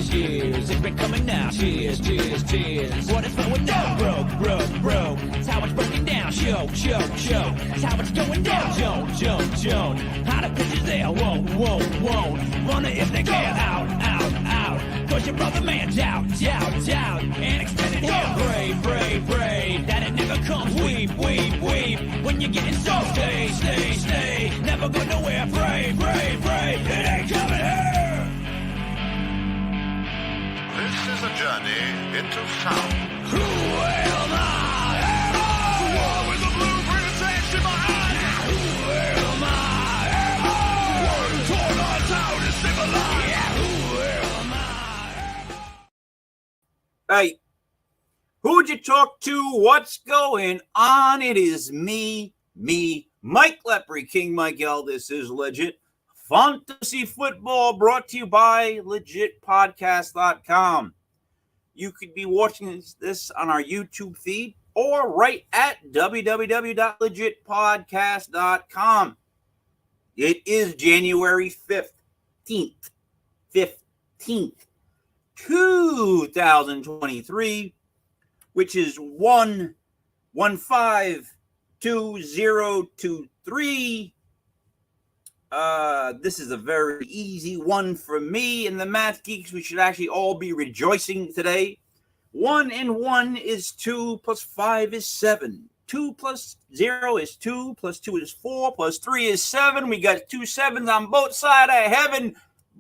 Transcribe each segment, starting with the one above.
Cheers, it's been coming now. Cheers. What is going down? Broke. It's how it's breaking down. Show. It's how it's going down. Joan. How the pitch is there. Won't. Wonder if they get out. Cause your brother man's out. And extended here. Pray. That it never comes. Weep. When you're getting so stay. Never go nowhere. Pray. It ain't coming here. This is a journey into sound. Who am I? The war with the blueprint attached in my eye. Who am I? The one who tore us out to save a life. Who am I? Hey, who'd you talk to? What's going on? It is me, Mike Lepre, King Mike L. This is Legit Fantasy Football, brought to you by legitpodcast.com. You could be watching this on our YouTube feed or right at www.legitpodcast.com. It is January 15th, 2023, which is 1152023. This is a very easy one for me and the math geeks. We should actually all be rejoicing today. 1 and 1 is 2, plus 5 is 7. 2 plus 0 is 2, plus 2 is 4, plus 3 is 7. We got 2 sevens on both sides of heaven.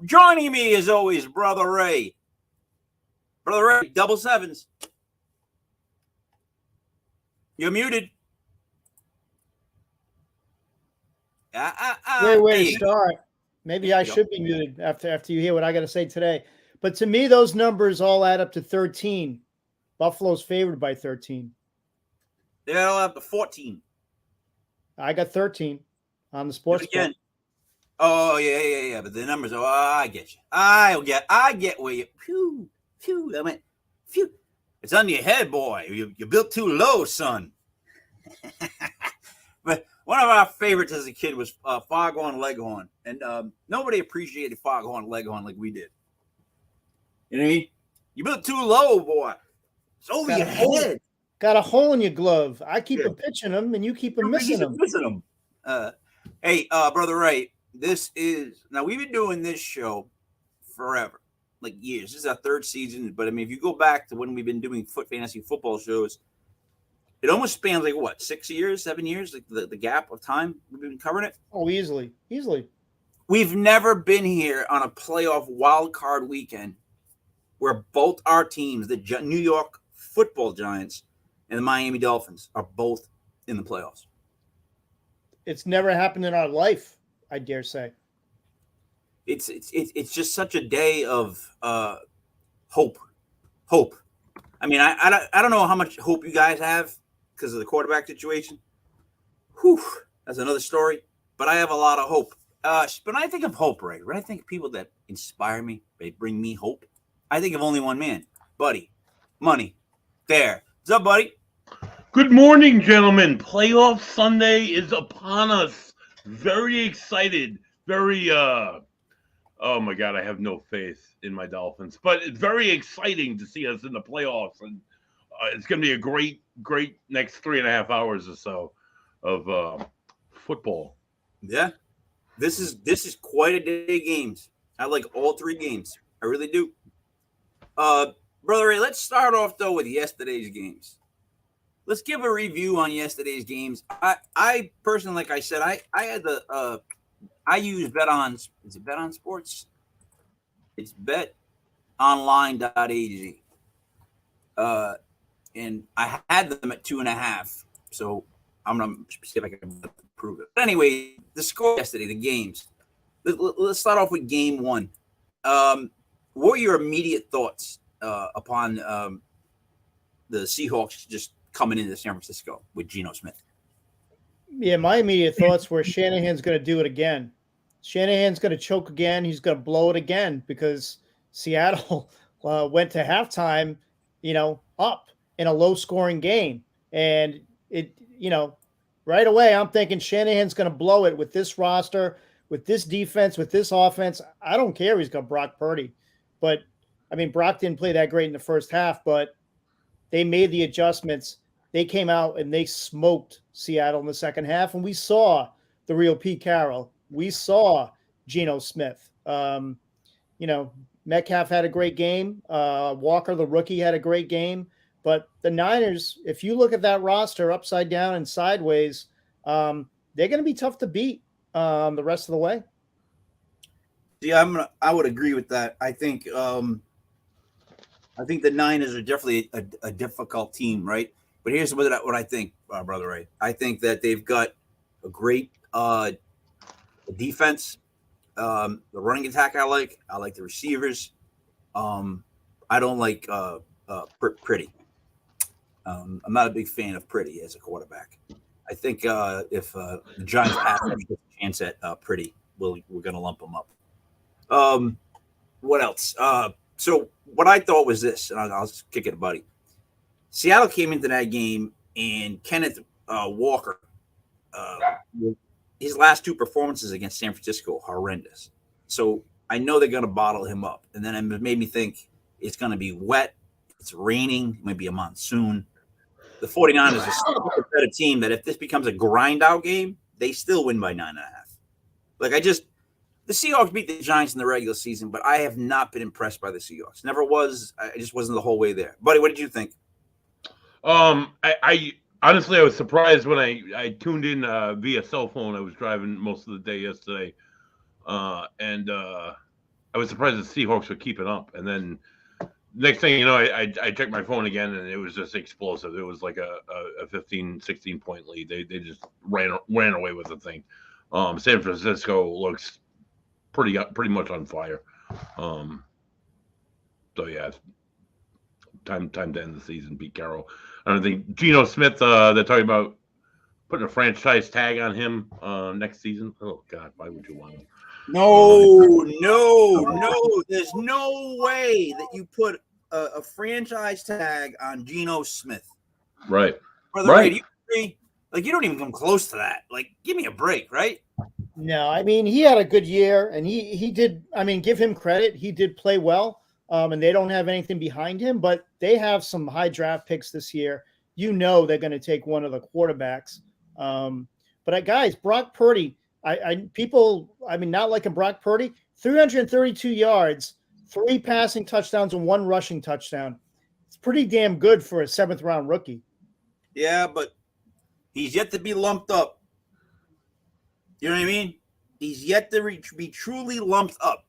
Joining me as always, Brother Ray. Brother Ray, double sevens. You're muted. Way to start. Maybe I should be muted after you hear what I got to say today. But to me, those numbers all add up to 13. Buffalo's favored by 13. They all up to 14. I got 13 on the sports again. Oh yeah. But the numbers. Oh, I get you. I get where you. Phew. I mean, phew. It's on your head, boy. You built too low, son. But one of our favorites as a kid was Foghorn Leghorn, and nobody appreciated Foghorn Leghorn like we did. You know what I mean? You built too low, boy. It's over your head. Got a hole in your glove. I keep pitching them, and you keep missing them. Hey, Brother Ray, this is now we've been doing this show forever, like years. This is our third season, but I mean, if you go back to when we've been doing fantasy football shows, it almost spans like what, 6 years, 7 years, like the gap of time we've been covering it. Oh, easily. We've never been here on a playoff wild card weekend where both our teams, the New York Football Giants and the Miami Dolphins, are both in the playoffs. It's never happened in our life, I dare say. It's just such a day of hope. I mean, I don't know how much hope you guys have because of the quarterback situation. Whew, that's another story. But I have a lot of hope. But when I think of hope, Ray, when I think of people that inspire me, they bring me hope, I think of only one man, Buddy. Money. There. What's up, buddy? Good morning, gentlemen. Playoff Sunday is upon us. Very excited. Very, oh my God, I have no faith in my Dolphins. But it's very exciting to see us in the playoffs. And it's going to be a great next 3.5 hours or so of football. Yeah. This is quite a day of games. I like all three games. I really do. Brother Ray, let's start off, though, with yesterday's games. Let's give a review on yesterday's games. I personally, like I said, I had the I use BetOn. Is it BetOn Sports? It's betonline.ag. And I had them at 2.5. So I'm going to see if I can prove it. But anyway, the score yesterday, the games. Let's start off with game one. What were your immediate thoughts upon the Seahawks just coming into San Francisco with Geno Smith. Yeah, my immediate thoughts were Shanahan's going to do it again. Shanahan's going to choke again. He's going to blow it again because Seattle went to halftime, up in a low-scoring game. And it, right away, I'm thinking Shanahan's going to blow it with this roster, with this defense, with this offense. I don't care. He's got Brock Purdy. But, Brock didn't play that great in the first half, but they made the adjustments. They came out and they smoked Seattle in the second half, and we saw the real Pete Carroll. We saw Geno Smith. Metcalf had a great game. Walker, the rookie, had a great game. But the Niners, if you look at that roster upside down and sideways, they're going to be tough to beat the rest of the way. Yeah, I would agree with that. I think the Niners are definitely a difficult team, right? But here's what I think, Brother Ray. I think that they've got a great defense. The running attack I like the receivers. I don't like Pretty. I'm not a big fan of Pretty as a quarterback. I think if the Giants have a chance at Pretty, we're going to lump them up. What else? So what I thought was this, and I'll just kick it, buddy. Seattle came into that game, and Kenneth Walker, his last two performances against San Francisco, horrendous. So I know they're going to bottle him up. And then it made me think it's going to be wet. It's raining, maybe a monsoon. The 49ers are still a better team that if this becomes a grind-out game, they still win by 9.5. The Seahawks beat the Giants in the regular season, but I have not been impressed by the Seahawks. Never was. I just wasn't the whole way there. Buddy, what did you think? I honestly, I was surprised when I tuned in via cell phone. I was driving most of the day yesterday, and I was surprised the Seahawks were keeping up. And then next thing you know, I checked my phone again, and it was just explosive. It was like a 15, 16-point lead. They just ran away with the thing. San Francisco looks pretty much on fire. So yeah, time to end the season. Pete Carroll. I don't think Geno Smith. They're talking about putting a franchise tag on him next season. Oh God, why would you want him? No. There's no way that you put a franchise tag on Geno Smith. Right. Brother, right. You agree? You don't even come close to that. Give me a break, right? No, he had a good year, and he did. Give him credit. He did play well, and they don't have anything behind him, but they have some high draft picks this year. They're going to take one of the quarterbacks. But guys, Brock Purdy, not liking Brock Purdy, 332 yards, 3 passing touchdowns, and 1 rushing touchdown. It's pretty damn good for a 7th-round rookie. Yeah, but he's yet to be lumped up. You know what I mean? He's yet to be truly lumped up.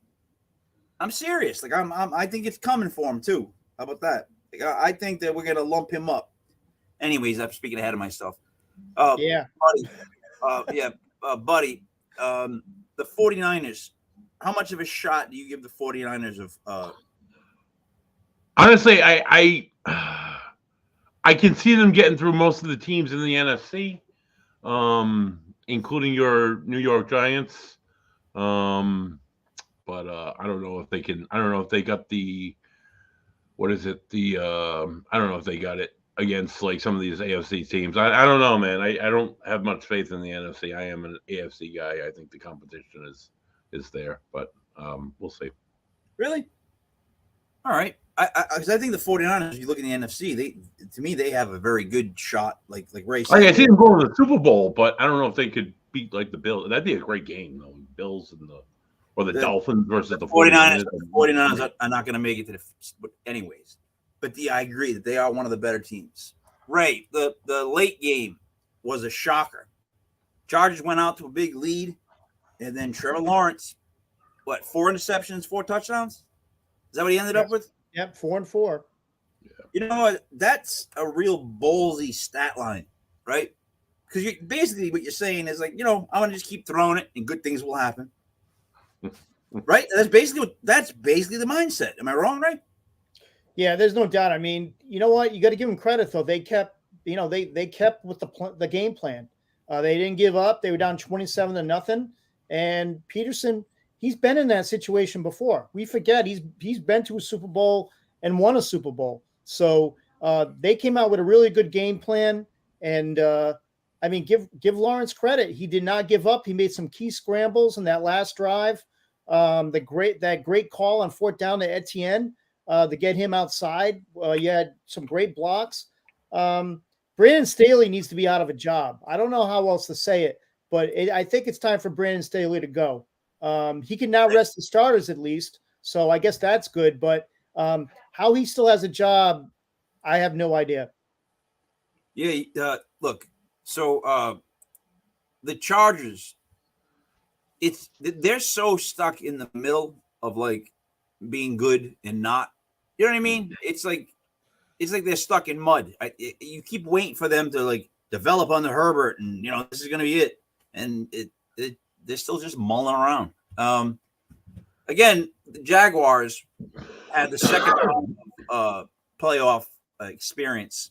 I'm serious. I think it's coming for him too. How about that? I think that we're gonna lump him up. Anyways, I'm speaking ahead of myself. Yeah, buddy. The 49ers. How much of a shot do you give the 49ers of? Honestly, I can see them getting through most of the teams in the NFC. Including your New York Giants. But I don't know if they can. I don't know if they got the. What is it? I don't know if they got it against some of these AFC teams. I don't know, man. I don't have much faith in the NFC. I am an AFC guy. I think the competition is there, but we'll see. Really? All right. I think the 49ers, if you look at the NFC, they have a very good shot, like Ray said. I see them going to the Super Bowl, but I don't know if they could beat the Bills. That'd be a great game, though. Bills and the Dolphins versus the 49ers. The 49ers are not going to make it to the anyways. But I agree that they are one of the better teams. Ray, the late game was a shocker. Chargers went out to a big lead, and then Trevor Lawrence, 4 interceptions, 4 touchdowns? Is that what he ended up with? Yep, 4 and 4. Yeah. You know what? That's a real ballsy stat line, right? Because basically what you're saying is I'm going to just keep throwing it and good things will happen. Right? That's basically the mindset. Am I wrong, right? Yeah, there's no doubt. I mean, you know what? You got to give them credit though. They kept, they kept with the game plan. They didn't give up. They were down 27-0, and Peterson, he's been in that situation before. We forget he's been to a Super Bowl and won a Super Bowl. So they came out with a really good game plan, and I mean, give Lawrence credit. He did not give up. He made some key scrambles in that last drive. That great call on 4th down to Etienne to get him outside. You had some great blocks. Brandon Staley needs to be out of a job. I don't know how else to say it, but I think it's time for Brandon Staley to go. He can now rest the starters at least, so I guess that's good. But how he still has a job, I have no idea. Yeah, look. So the Chargers, they're so stuck in the middle of like being good and not. You know what I mean? It's like they're stuck in mud. You keep waiting for them to like develop under Herbert, and this is going to be it. And they're still just mulling around. Again, the Jaguars had the second playoff experience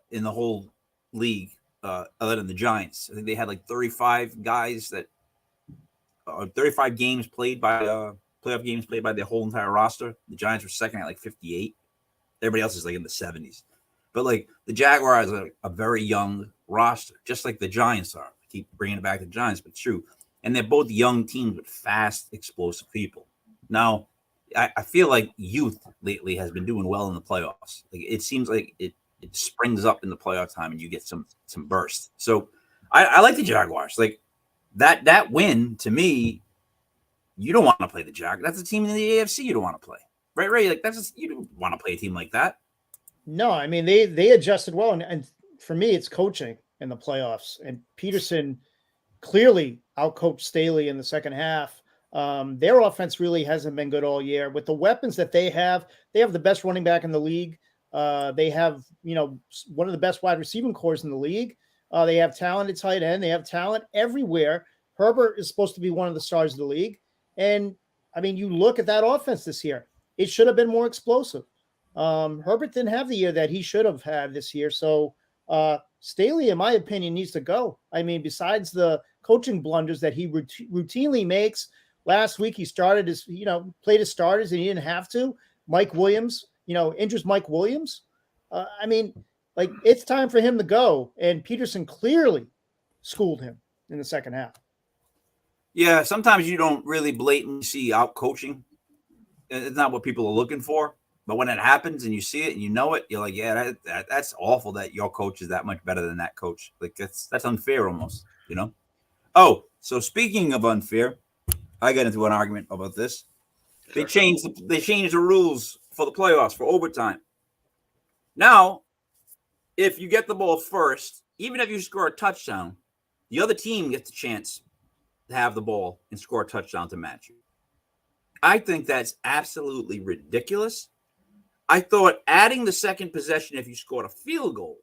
in the whole league, other than the Giants. I think they had like 35 guys 35 games played by playoff games played by their whole entire roster. The Giants were second at like 58. Everybody else is like in the 70s. But like the Jaguars are a very young roster, just like the Giants are. I keep bringing it back to the Giants, but it's true. And they're both young teams with fast, explosive people. Now, I feel like youth lately has been doing well in the playoffs. Like it seems like it springs up in the playoff time and you get some burst. So I like the Jaguars. Like that win to me, you don't want to play the Jaguars. That's a team in the AFC you don't want to play. Right, Ray? Like you don't want to play a team like that. No, I mean they adjusted well, and for me, it's coaching in the playoffs. And Peterson clearly outcoached Staley in the second half. Their offense really hasn't been good all year. With the weapons that they have the best running back in the league. They have one of the best wide receiving cores in the league. They have talent at tight end. They have talent everywhere. Herbert is supposed to be one of the stars of the league, and I mean, you look at that offense this year. It should have been more explosive. Herbert didn't have the year that he should have had this year. So Staley, in my opinion, needs to go. I mean, besides the coaching blunders that he routinely makes, last week he started played his starters and he didn't have to. Mike Williams, injures Mike Williams. I mean, like it's time for him to go. And Peterson clearly schooled him in the second half. Yeah, sometimes you don't really blatantly see out coaching. It's not what people are looking for. But when it happens and you see it and you know it, you're like, yeah, that's awful that your coach is that much better than that coach. Like that's unfair almost, Oh, so speaking of unfair, I got into an argument about this. They changed the rules for the playoffs for overtime. Now, if you get the ball first, even if you score a touchdown, the other team gets a chance to have the ball and score a touchdown to match you. I think that's absolutely ridiculous. I thought adding the second possession if you scored a field goal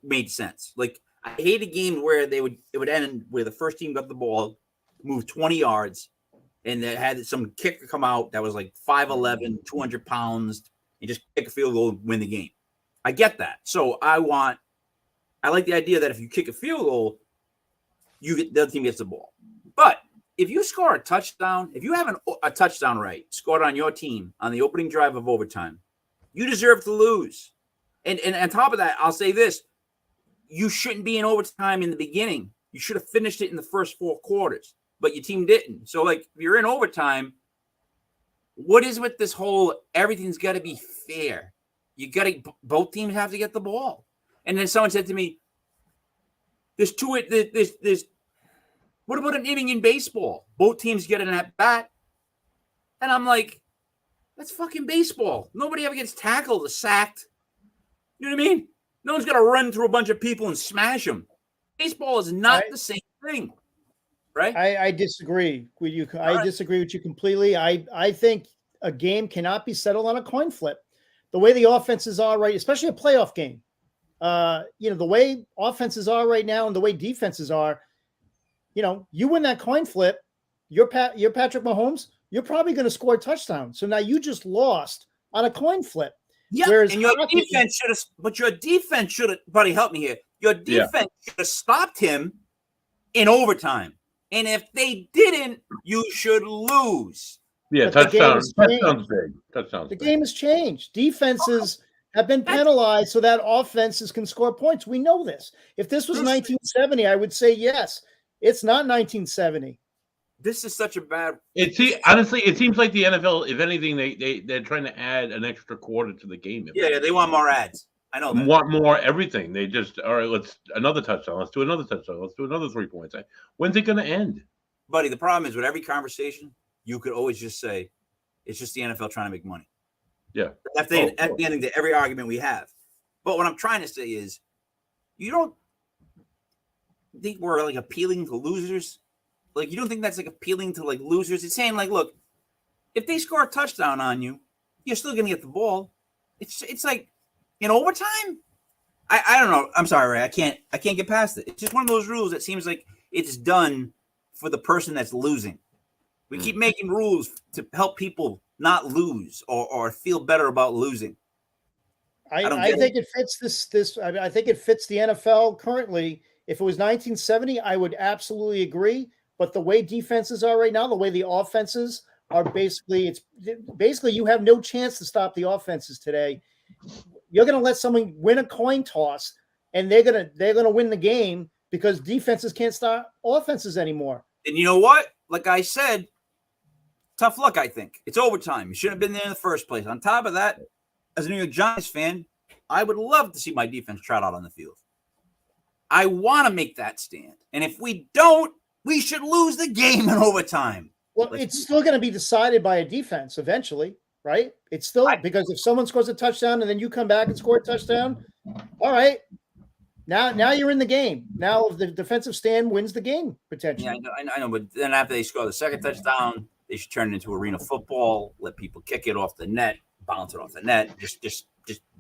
made sense. Like I hate a game where it would end where the first team got the ball, moved 20 yards, and they had some kicker come out that was like 5'11", 200 pounds, and just kick a field goal and win the game. I get that. So I like the idea that if you kick a field goal, the other team gets the ball. But if you score a touchdown, if you have a touchdown scored on your team on the opening drive of overtime, you deserve to lose. And on top of that, I'll say this. You shouldn't be in overtime in the beginning. You should have finished it in the first 4 quarters, but your team didn't. So, like, if you're in overtime, what is with this whole everything's got to be fair? Both teams have to get the ball. And then someone said to me, there's what about an inning in baseball? Both teams get an at-bat. And I'm like, that's fucking baseball. Nobody ever gets tackled or sacked. You know what I mean? No one's got to run through a bunch of people and smash them. Baseball is not the same thing, right? I disagree with you. I disagree with you completely. I think a game cannot be settled on a coin flip. The way the offenses are especially a playoff game, the way offenses are right now and the way defenses are, you win that coin flip, you're Patrick Mahomes, you're probably going to score a touchdown. So now you just lost on a coin flip. Yeah, Whereas and your hockey- defense should have, but your defense should have, buddy, help me here. Your defense should have stopped him in overtime. And if they didn't, you should lose. Yeah, But the game touchdown. has changed. Touchdown's big. Touchdown's The big. game has changed. Defenses have been penalized so that offenses can score points. We know this. If this was 1970, I would say yes. It's not 1970. This is such a bad. Honestly, it seems like the NFL, if anything, they're trying to add an extra quarter to the game. Yeah, they want more ads. I know that. Want more everything. They just, all right, let's another touchdown. Let's do another touchdown. Let's do another 3 points. When's it going to end? Buddy, the problem is with every conversation, you could always just say, it's just the NFL trying to make money. Yeah. That's the ending to every argument we have. But what I'm trying to say is, you don't think we're like appealing to losers? Like, you don't think that's like appealing to like losers? It's saying like, look, if they score a touchdown on you, you're still gonna get the ball. It's like in overtime. I don't know. I'm sorry, Ray. I can't get past it. It's just one of those rules that seems like it's done for the person that's losing. We keep making rules to help people not lose or feel better about losing. I think it fits this. I think it fits the NFL currently. If it was 1970, I would absolutely agree. But the way defenses are right now, the way the offenses are basically you have no chance to stop the offenses today. You're going to let someone win a coin toss, and they're going to win the game because defenses can't stop offenses anymore. And you know what? Like I said, tough luck. I think it's overtime. You shouldn't have been there in the first place. On top of that, as a New York Giants fan, I would love to see my defense trot out on the field. I want to make that stand, and if we don't, we should lose the game in overtime. Well, it's still going to be decided by a defense eventually, right? It's still because if someone scores a touchdown and then you come back and score a touchdown, all right. Now you're in the game. Now the defensive stand wins the game potentially. Yeah, I know. But then after they score the second touchdown, they should turn it into arena football. Let people kick it off the net, bounce it off the net. Just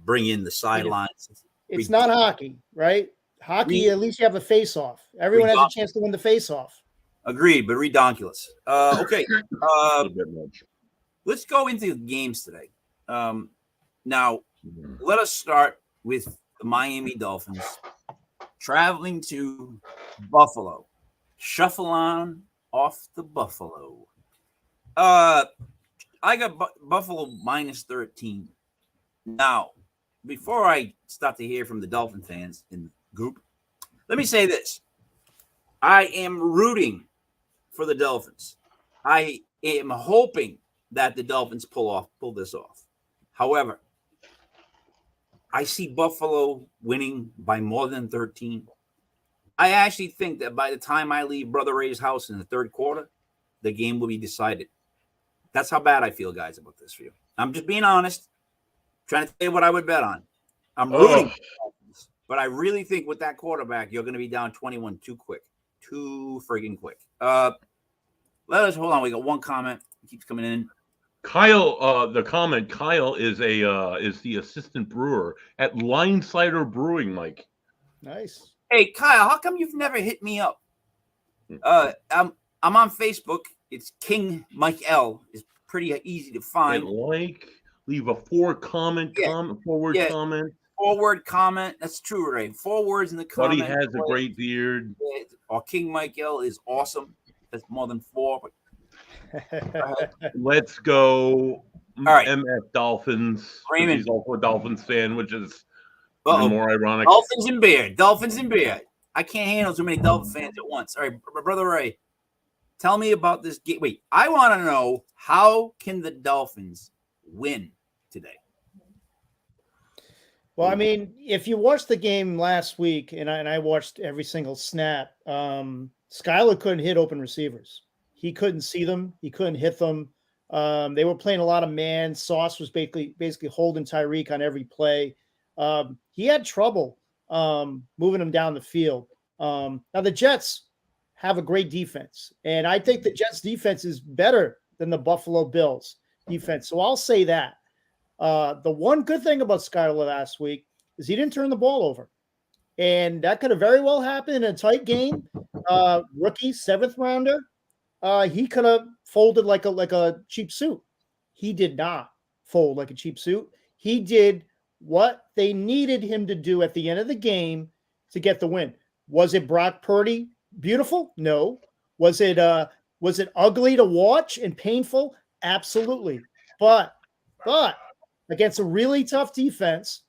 bring in the sidelines. It's not hockey, right? Hockey, at least you have a face-off. Everyone has a chance to win the face-off. Agreed, but redonkulous. Okay. Let's go into games today. Now, let us start with the Miami Dolphins traveling to Buffalo. Shuffle on off the Buffalo. I got Buffalo minus 13. Now, before I start to hear from the Dolphin fans in the group, let me say this. I am rooting for the Dolphins. I am hoping that the Dolphins pull this off. However, I see Buffalo winning by more than 13. I actually think that by the time I leave Brother Ray's house in the third quarter, the game will be decided. That's how bad I feel, guys, about this for you. I'm just being honest, trying to tell you what I would bet on. I'm rooting for the Dolphins, but I really think with that quarterback, you're going to be down 21 too quick. Too friggin' quick. Hold on. We got one comment. It keeps coming in. Kyle, the comment. Kyle is the assistant brewer at Linesider Brewing, Mike. Nice. Hey, Kyle, how come you've never hit me up? I'm on Facebook. It's King Mike L. It's pretty easy to find. Leave a forward comment. Forward comment. That's true, Ray. 4 words in the comment. Buddy has a great beard. Or King Mike L is awesome. That's more than 4. But Let's go. All right. MF Dolphins. Raymond. He's also a Dolphins fan, which is even more ironic. Dolphins and beer. I can't handle too many Dolphin fans at once. All right, Brother Ray, tell me about this game. Wait, I want to know, how can the Dolphins win today? Well, I mean, if you watched the game last week, and I watched every single snap, Skyler couldn't hit open receivers. He couldn't see them. He couldn't hit them. They were playing a lot of man. Sauce was basically holding Tyreek on every play. He had trouble moving him down the field. Now, the Jets have a great defense, and I think the Jets' defense is better than the Buffalo Bills' defense. So I'll say that. The one good thing about Skyler last week is he didn't turn the ball over. And that could have very well happened in a tight game. Rookie, 7th rounder. He could have folded like a cheap suit. He did not. fold like a cheap suit. He did what they needed him to do at the end of the game to get the win. Was it Brock Purdy beautiful? No. Was it ugly to watch and painful? Absolutely. But against a really tough defense,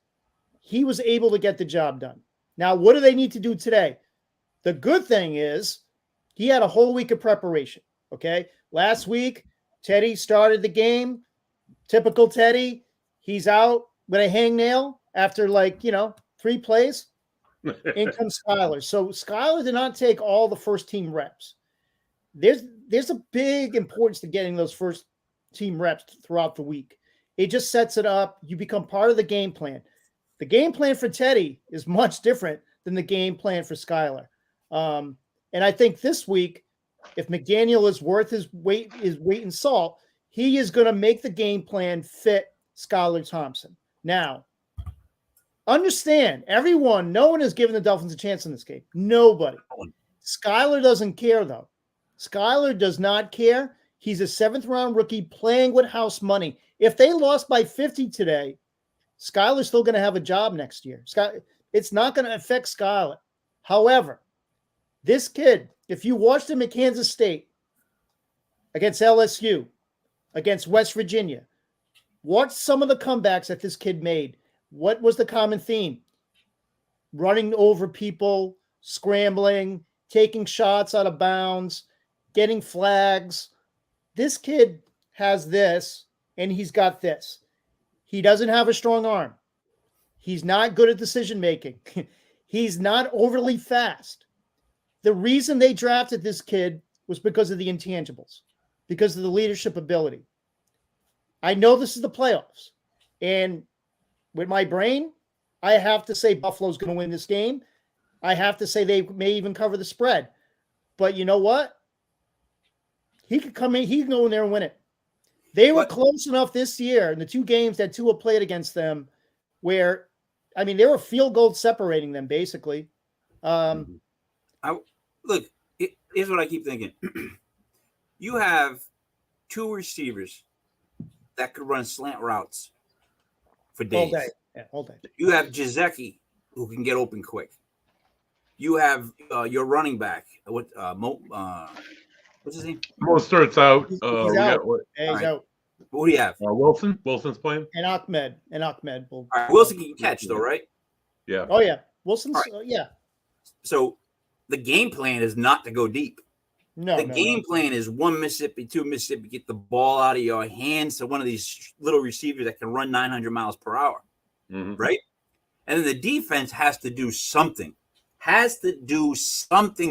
he was able to get the job done. Now, what do they need to do today? The good thing is he had a whole week of preparation. Okay. Last week, Teddy started the game. Typical Teddy. He's out with a hangnail after 3 plays. In comes Skylar. So Skylar did not take all the first team reps. There's a big importance to getting those first team reps throughout the week. It just sets it up. You become part of the game plan. The game plan for Teddy is much different than the game plan for Skylar. And I think this week, if McDaniel is worth his weight in salt, he is going to make the game plan fit Skylar Thompson. Now, understand, no one has given the Dolphins a chance in this game. Nobody. Skylar doesn't care, though. Skylar does not care. He's a 7th-round rookie playing with house money. If they lost by 50 today, Skylar's still going to have a job next year. It's not going to affect Skylar. However, this kid, if you watched him at Kansas State, against LSU, against West Virginia, watch some of the comebacks that this kid made. What was the common theme? Running over people, scrambling, taking shots out of bounds, getting flags. This kid has this, and he's got this. He doesn't have a strong arm. He's not good at decision making. He's not overly fast. The reason they drafted this kid was because of the intangibles, because of the leadership ability. I know this is the playoffs, and with my brain, I have to say Buffalo's going to win this game. I have to say they may even cover the spread. But you know what? He could come in. He can go in there and win it. They were close enough this year in the 2 games that Tua played against them where, they were field goals separating them, basically. Look, here's what I keep thinking. You have 2 receivers that could run slant routes for days. All day. Yeah, all day. You have Jizeki, who can get open quick. You have your running back. What's his name? Mostert's out. He's out. He's out. What do you have? Wilson. Wilson's playing. And Ahmed. Will. All right, Wilson can catch, though, right? Yeah. Oh, yeah. Wilson's, right. Yeah. So the game plan is not to go deep. The game plan is 1 Mississippi, 2 Mississippi, get the ball out of your hands to one of these little receivers that can run 900 miles per hour, right? And then the defense has to do something.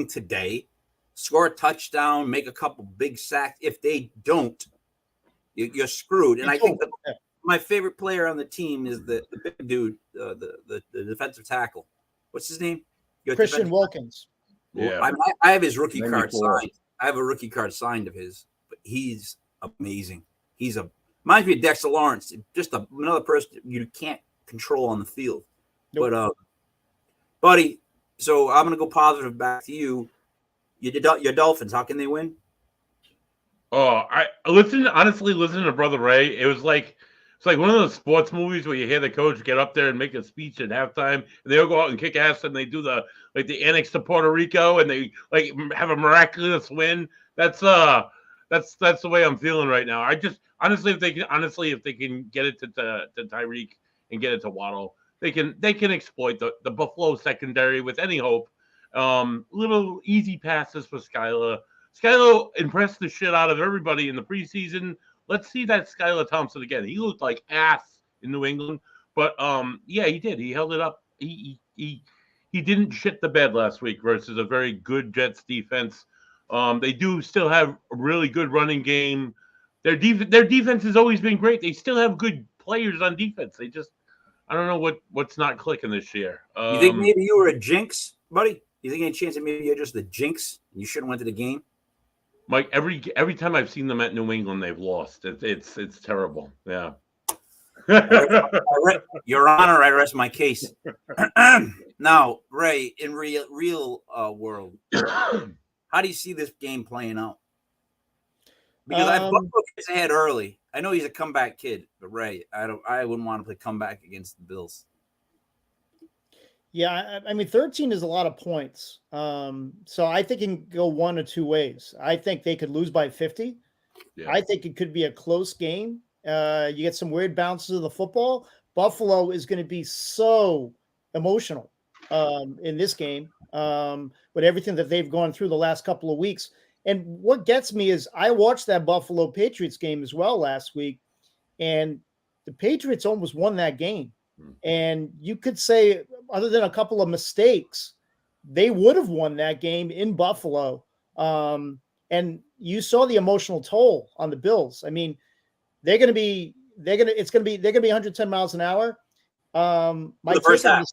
Today, score a touchdown, make a couple big sacks. If they don't, you're screwed. And I think my favorite player on the team is the big dude, the defensive tackle. What's his name? Christian Wilkins. Yeah, I have his rookie 94. card signed. I have a rookie card signed of his, but he's amazing. Reminds me of Dexter Lawrence, just another person you can't control on the field. Nope. But buddy, so I'm gonna go positive back to you. Your Dolphins, how can they win? Oh, I honestly listen to Brother Ray. It's like one of those sports movies where you hear the coach get up there and make a speech at halftime, and they all go out and kick ass, and they do the annex to Puerto Rico, and they have a miraculous win. That's the way I'm feeling right now. I just honestly, if they can get it to Tyreek and get it to Waddle, they can exploit the Buffalo secondary with any hope. Little easy passes for Skylar. Skylar impressed the shit out of everybody in the preseason. Let's see that Skylar Thompson again. He looked like ass in New England, but yeah, he did. He held it up. He didn't shit the bed last week versus a very good Jets defense. They do still have a really good running game. Their defense has always been great. They still have good players on defense. They just, I don't know what's not clicking this year. You think maybe you were a jinx, buddy? You think any chance that maybe you're just the jinx and you shouldn't have went to the game? Mike, every time I've seen them at New England, they've lost. It's terrible. Yeah. Your Honor, I rest my case. Now, Ray, in real world, how do you see this game playing out? Because Buffalo gets ahead early. I know he's a comeback kid, but Ray, I wouldn't want to play comeback against the Bills. Yeah, I mean, 13 is a lot of points. So I think it can go one or two ways. I think they could lose by 50. Yeah. I think it could be a close game. You get some weird bounces of the football. Buffalo is going to be so emotional in this game with everything that they've gone through the last couple of weeks. And what gets me is I watched that Buffalo Patriots game as well last week, and the Patriots almost won that game. And you could say, other than a couple of mistakes, they would have won that game in Buffalo. And you saw the emotional toll on the Bills. I mean, they're going to be 110 miles an hour. My first half.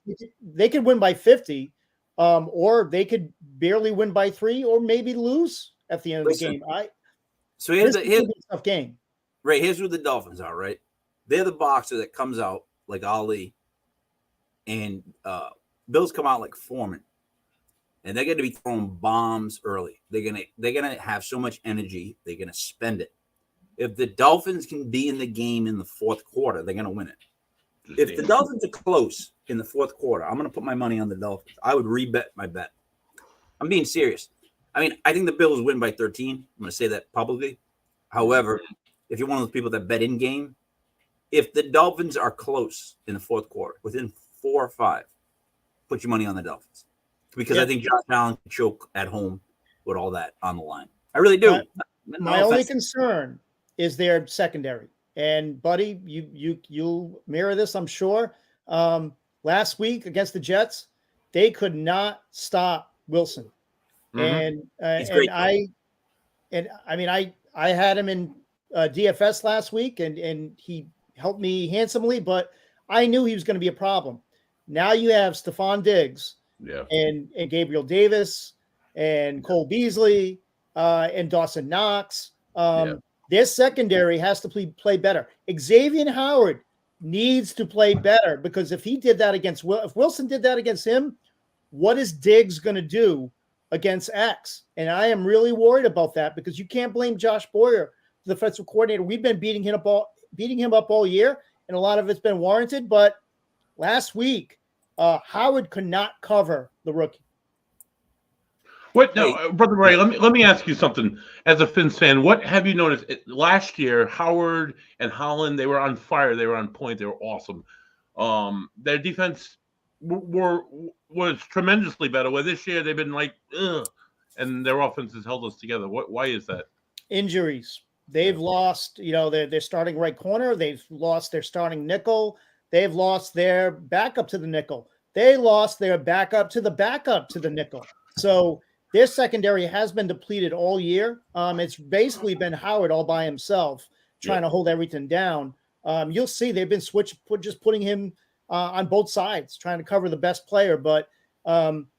They could win by 50, or they could barely win by 3, or maybe lose at the end of the game. So here's a tough game. Right, here's who the Dolphins are, right? They're the boxer that comes out like Ali, and Bills come out like Foreman, and they're going to be throwing bombs early. They're gonna have so much energy, they're going to spend it. If the Dolphins can be in the game in the fourth quarter, they're going to win it. If the Dolphins are close in the fourth quarter, I'm going to put my money on the Dolphins. I would rebet my bet. I'm being serious. I mean, I think the Bills win by 13. I'm going to say that publicly. However, if you're one of those people that bet in game, if the Dolphins are close in the fourth quarter, within 4 or 5, put your money on the Dolphins. Because I think Josh Allen can choke at home with all that on the line. I really do. My only concern is their secondary. And buddy, you'll mirror this, I'm sure. Last week against the Jets, they could not stop Wilson. Mm-hmm. I had him in DFS last week, and he helped me handsomely, but I knew he was going to be a problem. Now you have Stephon Diggs, and Gabriel Davis, and Cole Beasley, and Dawson Knox. Their secondary has to play better. Xavier Howard needs to play better, because if he did that if Wilson did that against him, what is Diggs going to do against X? And I am really worried about that, because you can't blame Josh Boyer, the defensive coordinator. We've been beating him up all year, and a lot of it's been warranted. But last week, Howard could not cover the rookie. What? No, Brother Ray, let me ask you something. As a Fins fan, what have you noticed? Last year, Howard and Holland, they were on fire. They were on point. They were awesome. Their defense was tremendously better. Where this year they've been like, ugh, and their offense has held us together. Why is that? Injuries. They've lost, their starting right corner. They've lost their starting nickel. They've lost their backup to the nickel. They lost their backup to the nickel. So their secondary has been depleted all year. It's basically been Howard all by himself trying to hold everything down. You'll see they've been just putting him on both sides, trying to cover the best player. But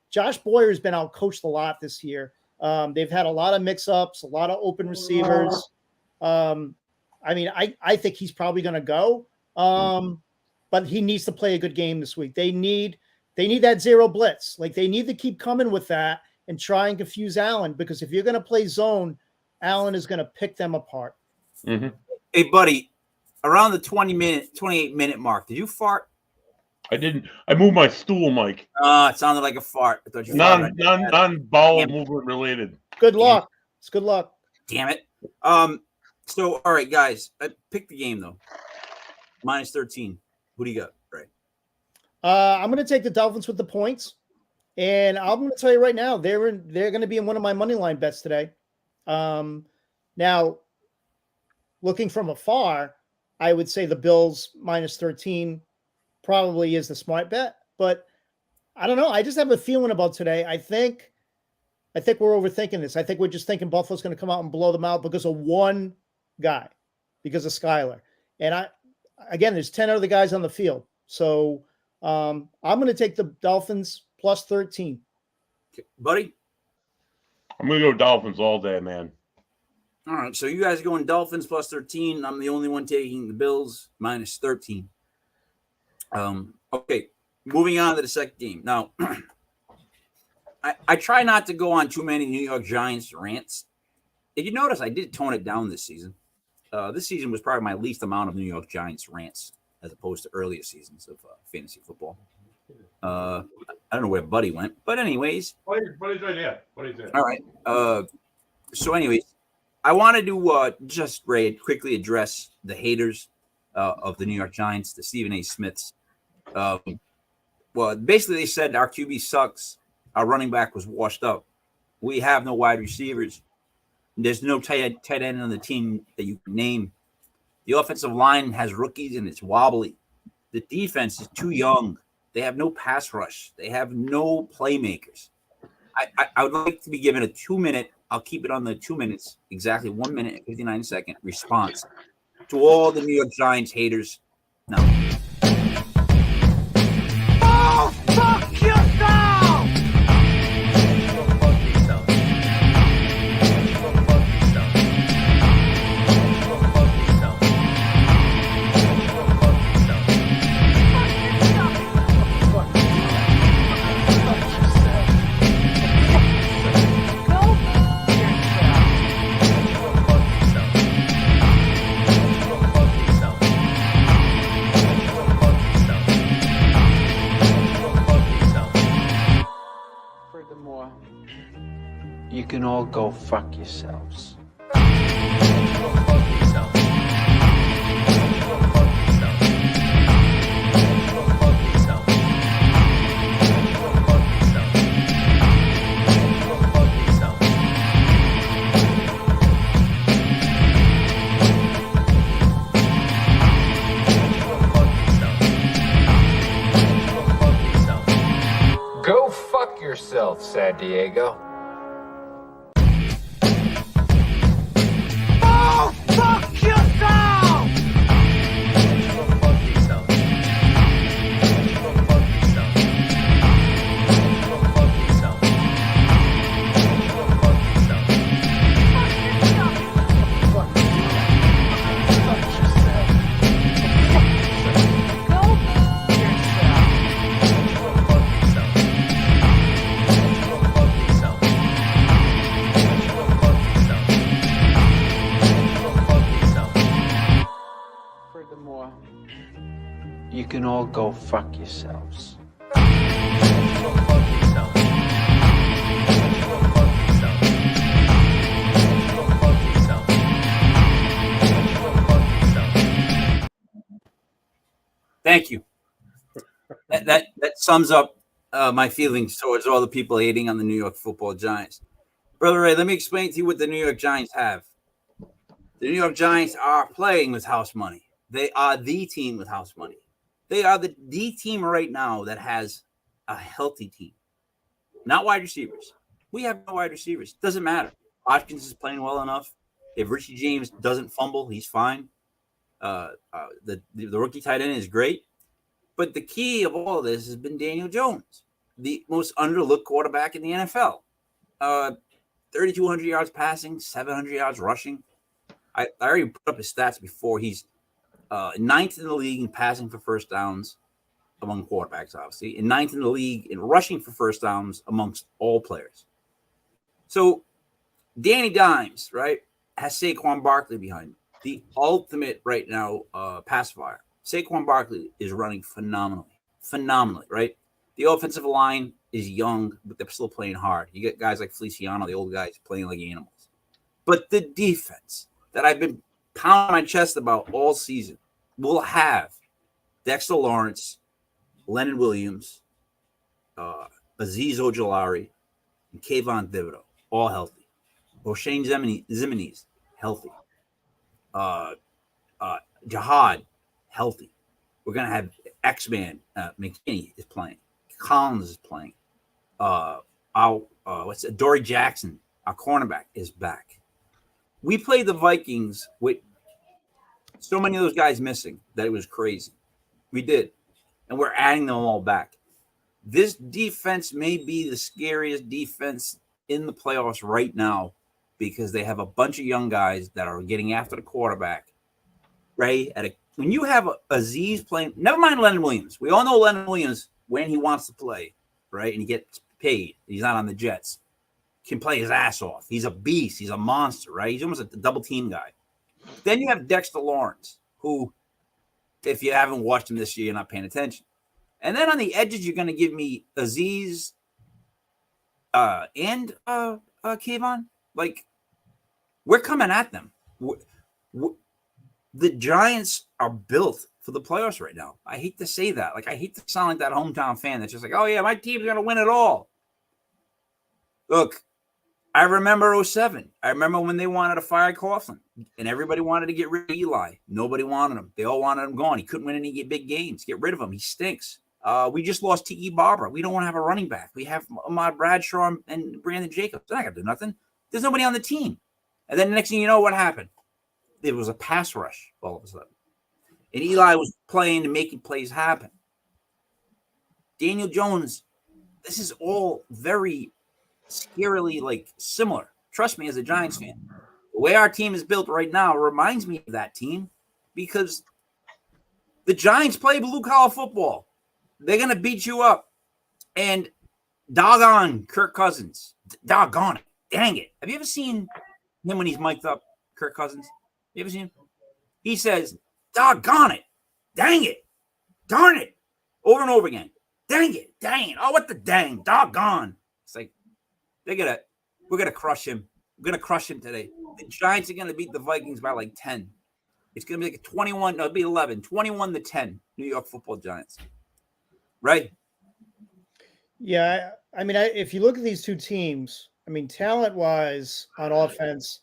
Josh Boyer has been outcoached a lot this year. They've had a lot of mix-ups, a lot of open receivers. I think he's probably going to go, but he needs to play a good game this week. They need that zero blitz. Like, they need to keep coming with that and try and confuse Allen, because if you're going to play zone, Allen is going to pick them apart. Mm-hmm. Hey, buddy, around the 28-minute mark, did you fart? I didn't. I moved my stool, Mike. It sounded like a fart. I thought you non-bowel movement related. Good luck. It's good luck. Damn it. So, all right, guys, pick the game, though. Minus 13. Who do you got, Ray? I'm going to take the Dolphins with the points. And I'm going to tell you right now, they're going to be in one of my money line bets today. Now, looking from afar, I would say the Bills minus 13 probably is the smart bet. But I don't know. I just have a feeling about today. I think we're overthinking this. I think we're just thinking Buffalo's going to come out and blow them out because of one guy, because of Skyler. And there's 10 other guys on the field. So I'm going to take the Dolphins plus 13. Okay. Buddy? I'm going to go Dolphins all day, man. All right, so you guys are going Dolphins plus 13. I'm the only one taking the Bills minus 13. Okay, moving on to the second game. Now, I try not to go on too many New York Giants rants, If you notice, I did tone it down this season. This season was probably my least amount of New York Giants rants as opposed to earlier seasons of fantasy football. I don't know where Buddy went, but anyways. Buddy's right here. All right. So anyways, I wanted to just, Ray, quickly address the haters of the New York Giants, the Stephen A. Smiths. Well, basically they said our QB sucks. Our running back was washed up. We have no wide receivers. There's no tight end on the team that you can name. The offensive line has rookies and it's wobbly. The defense is too young. They have no pass rush. They have no playmakers. I would like to be given a 2-minute, I'll keep it on the 2 minutes, exactly 1 minute and 59-second response to all the New York Giants haters. Now, Oh, fuck yourself! Furthermore, you can all go fuck yourselves. Go fuck yourself, San Diego. Oh, fuck yourself! Furthermore, you can all go fuck yourselves. thank you. That sums up my feelings towards all the people hating on the New York Football Giants. Brother Ray, let me explain to you what the New York Giants have. The New York Giants are playing with house money. They are the team with house money. They are the team right now that has a healthy team. Not wide receivers. We have no wide receivers. Doesn't matter. Hodgkins is playing well enough. If Richie James doesn't fumble, he's fine. The rookie tight end is great. But the key of all of this has been Daniel Jones, the most underlooked quarterback in the NFL. 3,200 yards passing, 700 yards rushing. I already put up his stats before. He's ninth in the league in passing for first downs among quarterbacks, obviously, and ninth in the league in rushing for first downs amongst all players. So Danny Dimes, right, has Saquon Barkley behind him, the ultimate right now pacifier. Saquon Barkley is running phenomenally, right? The offensive line is young, but they're still playing hard. You get guys like Feliciano, the old guys, playing like animals. But the defense that I've been pounding my chest about all season will have Dexter Lawrence, Leonard Williams, Azeez Ojulari, and Kayvon Thibodeau, all healthy. O'Shane Ximines, healthy. Jihad, healthy. We're going to have X-Man, McKinney is playing. Collins is playing. Dory Jackson, our cornerback, is back. We played the Vikings with so many of those guys missing that it was crazy. We did. And we're adding them all back. This defense may be the scariest defense in the playoffs right now because they have a bunch of young guys that are getting after the quarterback. Right? When you have Azeez playing, never mind Leonard Williams. We all know Leonard Williams when he wants to play, right? And he gets paid. He's not on the Jets. can play his ass off. He's a beast. He's a monster, right? He's almost a double team guy. Then you have Dexter Lawrence, who, if you haven't watched him this year, you're not paying attention. And then on the edges, you're going to give me Aziz and Kayvon. Like, we're coming at them. The Giants are built for the playoffs right now. I hate to say that. Like, I hate to sound like that hometown fan that's just like, oh, yeah, my team's going to win it all. Look, I remember 07. I remember when they wanted to fire Coughlin, and everybody wanted to get rid of Eli. Nobody wanted him. They all wanted him gone. He couldn't win any big games. Get rid of him. He stinks. We just lost T.E. Barber. We don't want to have a running back. We have Ahmad Bradshaw and Brandon Jacobs. They're not going to do nothing. There's nobody on the team. And then the next thing you know, what happened? It was a pass rush all of a sudden. And Eli was playing and making plays happen. Daniel Jones, this is all very scarily like similar. Trust me, as a Giants fan, the way our team is built right now reminds me of that team because the Giants play blue collar football. They're gonna beat you up, and doggone Kirk Cousins, doggone it, dang it. Have you ever seen him when he's mic'd up? Kirk Cousins, you ever seen him? He says, "Doggone it, dang it, darn it," over and over again. Dang it, dang. Oh, what the dang, doggone. It's like we're gonna crush him. We're gonna crush him today. The Giants are gonna beat the Vikings by like 10. It's gonna be like a 21. No, it'll be 11. 21-10. New York Football Giants. Right? Yeah, I mean, if you look at these two teams, I mean, talent-wise on offense,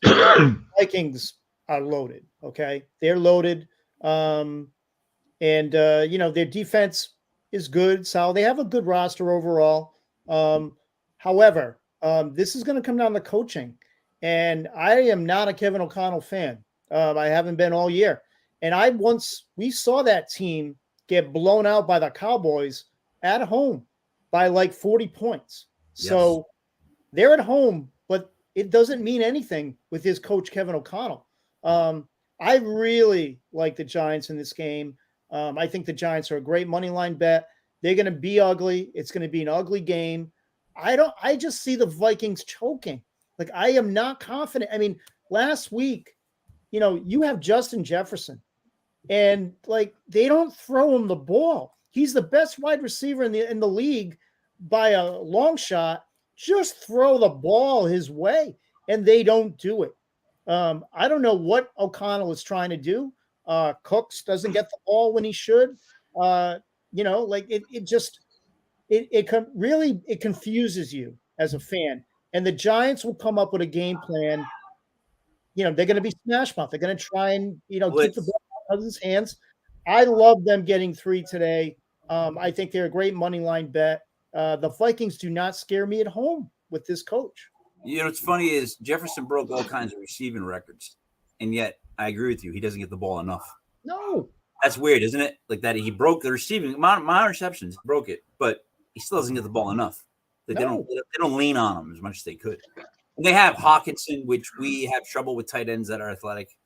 Vikings are loaded. Okay, they're loaded, and their defense is good. So they have a good roster overall. However, this is going to come down to coaching, and I am not a Kevin O'Connell fan. I haven't been all year, and we saw that team get blown out by the Cowboys at home by like 40 points. Yes. So they're at home, but it doesn't mean anything with his coach, Kevin O'Connell. I really like the Giants in this game. I think the Giants are a great money line bet. They're going to be ugly. It's going to be an ugly game. I just see the Vikings choking. Like, I am not confident. I mean, last week, you have Justin Jefferson, and like, they don't throw him the ball. He's the best wide receiver in the league by a long shot. Just throw the ball his way, and they don't do it. I don't know what O'Connell is trying to do. Cooks doesn't get the ball when he should. It confuses you as a fan. And the Giants will come up with a game plan. They're going to be smash mouth. They're going to try and keep the ball out of his hands. I love them getting 3 today. I think they're a great money line bet. The Vikings do not scare me at home with this coach. What's funny is Jefferson broke all kinds of receiving records, and yet I agree with you. He doesn't get the ball enough. No. That's weird, isn't it? Like that he broke the receiving amount of interceptions, broke it, but he still doesn't get the ball enough. They don't lean on him as much as they could. And they have Hawkinson, which we have trouble with tight ends that are athletic.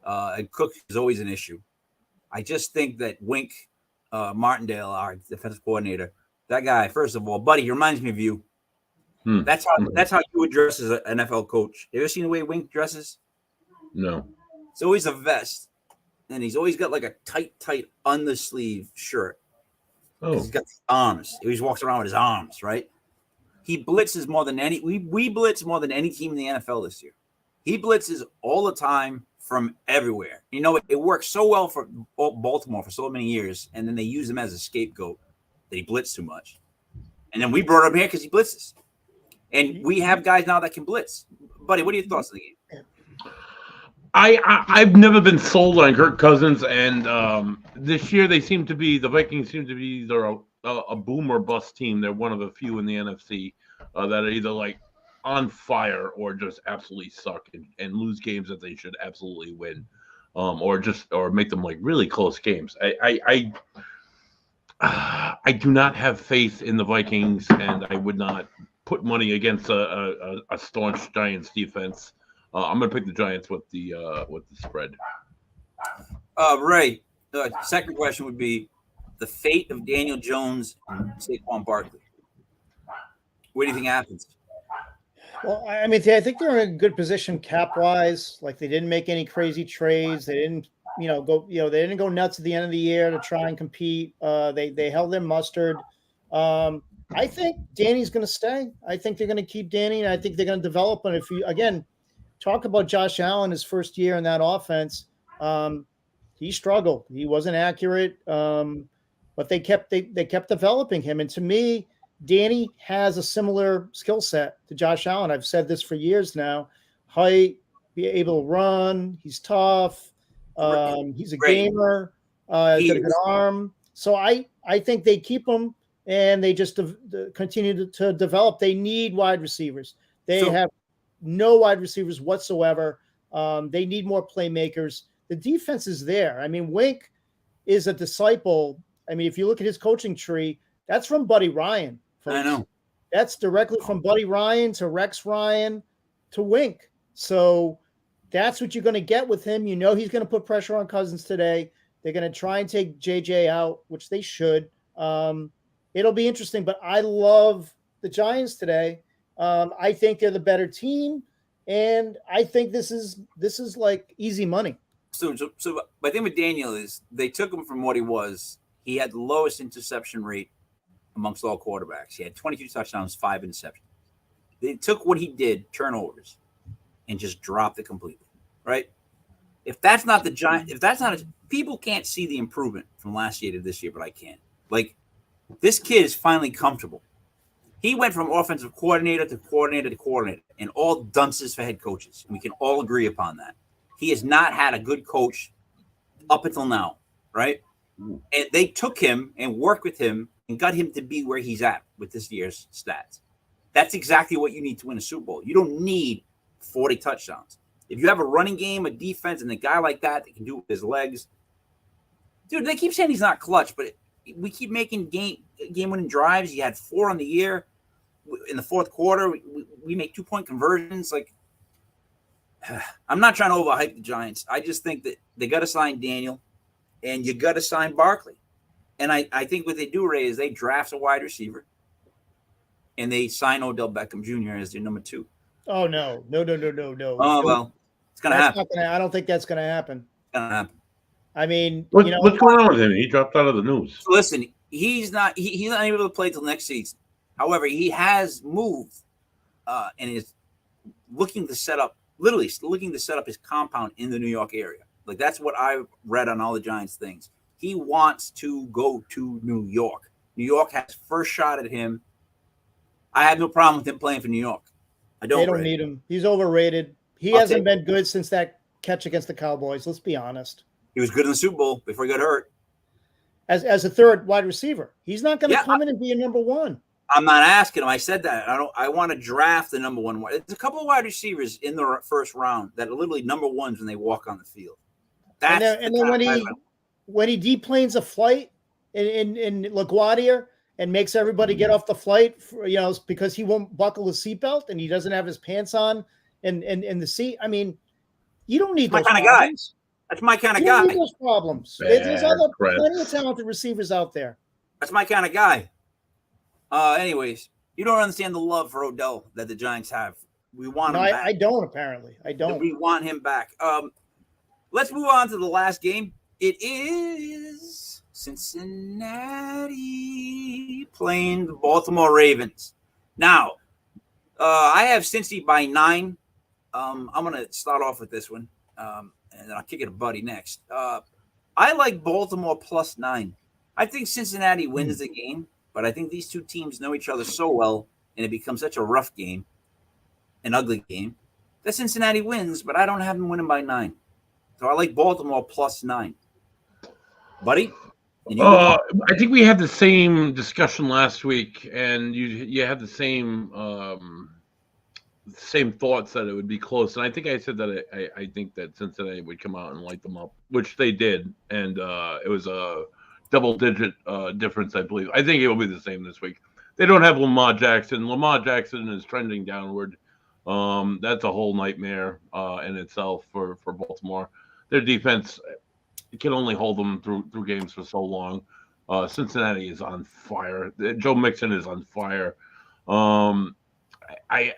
And Cook is always an issue. I just think that Wink Martindale, our defensive coordinator, that guy, first of all, buddy, he reminds me of you. That's how you would dress as an NFL coach. You ever seen the way Wink dresses? No. It's always a vest, and he's always got like a tight on the sleeve shirt. Oh. He's got the arms. He always walks around with his arms, right? He blitzes more than any. We blitz more than any team in the NFL this year. He blitzes all the time from everywhere. It worked so well for Baltimore for so many years, and then they used him as a scapegoat that he blitzed too much. And then we brought him here because he blitzes. And we have guys now that can blitz. Buddy, what are your thoughts on the game? I've never been sold on Kirk Cousins, and this year the Vikings seem to be either a boom or bust team. They're one of the few in the NFC that are either like on fire or just absolutely suck and lose games that they should absolutely win, or make them like really close games. I do not have faith in the Vikings, and I would not put money against a staunch Giants defense. I'm going to pick the Giants with the spread. Ray, second question would be the fate of Daniel Jones and Saquon Barkley. What do you think happens? Well, I mean, I think they're in a good position cap wise. Like they didn't make any crazy trades. They didn't, they didn't go nuts at the end of the year to try and compete. They held their mustard. I think Danny's going to stay. I think they're going to keep Danny, and I think they're going to develop. And if you again talk about Josh Allen, his first year in that offense, he struggled. He wasn't accurate, but they kept developing him. And to me, Danny has a similar skill set to Josh Allen. I've said this for years now. Height, be able to run. He's tough. He's a gamer. Got a good arm. So I think they keep him, and they just continue to develop. They need wide receivers. They have no wide receivers whatsoever. They need more playmakers. The defense is there. I mean, Wink is a disciple. I mean, if you look at his coaching tree, that's from Buddy Ryan. Folks. I know. That's directly from Buddy Ryan to Rex Ryan to Wink. So that's what you're going to get with him. You know he's going to put pressure on Cousins today. They're going to try and take JJ out, which they should. It'll be interesting, but I love the Giants today. I think they're the better team, and I think this is like easy money. So my thing with Daniel is they took him from what he was. He had the lowest interception rate amongst all quarterbacks. He had 22 touchdowns, 5 interceptions. They took what he did, turnovers, and just dropped it completely, right? If that's not the Giant, people can't see the improvement from last year to this year, but I can. Like, this kid is finally comfortable. He went from offensive coordinator to coordinator to coordinator, and all dunces for head coaches. And we can all agree upon that. He has not had a good coach up until now, right? And they took him and worked with him and got him to be where he's at with this year's stats. That's exactly what you need to win a Super Bowl. You don't need 40 touchdowns. If you have a running game, a defense, and a guy like that can do it with his legs, dude, they keep saying he's not clutch, but we keep making game-winning drives. He had 4 on the year. In the fourth quarter, we make 2-point conversions. Like, I'm not trying to overhype the Giants. I just think that they got to sign Daniel, and you got to sign Barkley. And I think what they do, Ray, is they draft a wide receiver, and they sign Odell Beckham Jr. as their number 2. Oh, no. Oh, well, it's going to happen. I don't think that's going to happen. It's going to happen. I mean, what's going on with him? He dropped out of the news. Listen, he's not able to play till next season. However, he has moved and is looking to set up his compound in the New York area. Like, that's what I read on all the Giants things. He wants to go to New York. New York has first shot at him. I have no problem with him playing for New York. They don't need him. He's overrated. He hasn't been good since that catch against the Cowboys. Let's be honest. He was good in the Super Bowl before he got hurt. As a third wide receiver, he's not going to come in and be a number 1. I'm not asking him. I said that. I want to draft the number 1. There's a couple of wide receivers in the first round that are literally number 1s when they walk on the field. And then when he deplanes a flight in LaGuardia and makes everybody get off the flight, because he won't buckle his seatbelt and he doesn't have his pants on in the seat. I mean, you don't need those kind of guys. That's my kind of guy. You don't need those problems. There's plenty of talented receivers out there. That's my kind of guy. Anyways, you don't understand the love for Odell that the Giants have. We want him back. I don't, apparently. I don't. We want him back. Let's move on to the last game. It is Cincinnati playing the Baltimore Ravens. Now, I have Cincy by 9. I'm going to start off with this one, and then I'll kick it to Buddy next. I like Baltimore plus 9. I think Cincinnati wins the game, but I think these two teams know each other so well, and it becomes such a rough game, an ugly game, that Cincinnati wins, but I don't have them winning by 9. So I like Baltimore plus 9. Buddy? I think we had the same discussion last week, and you had the same thoughts that it would be close. And I think I said that I think that Cincinnati would come out and light them up, which they did. And it was a double-digit difference, I believe. I think it will be the same this week. They don't have Lamar Jackson. Lamar Jackson is trending downward. That's a whole nightmare in itself for Baltimore. Their defense can only hold them through games for so long. Cincinnati is on fire. Joe Mixon is on fire.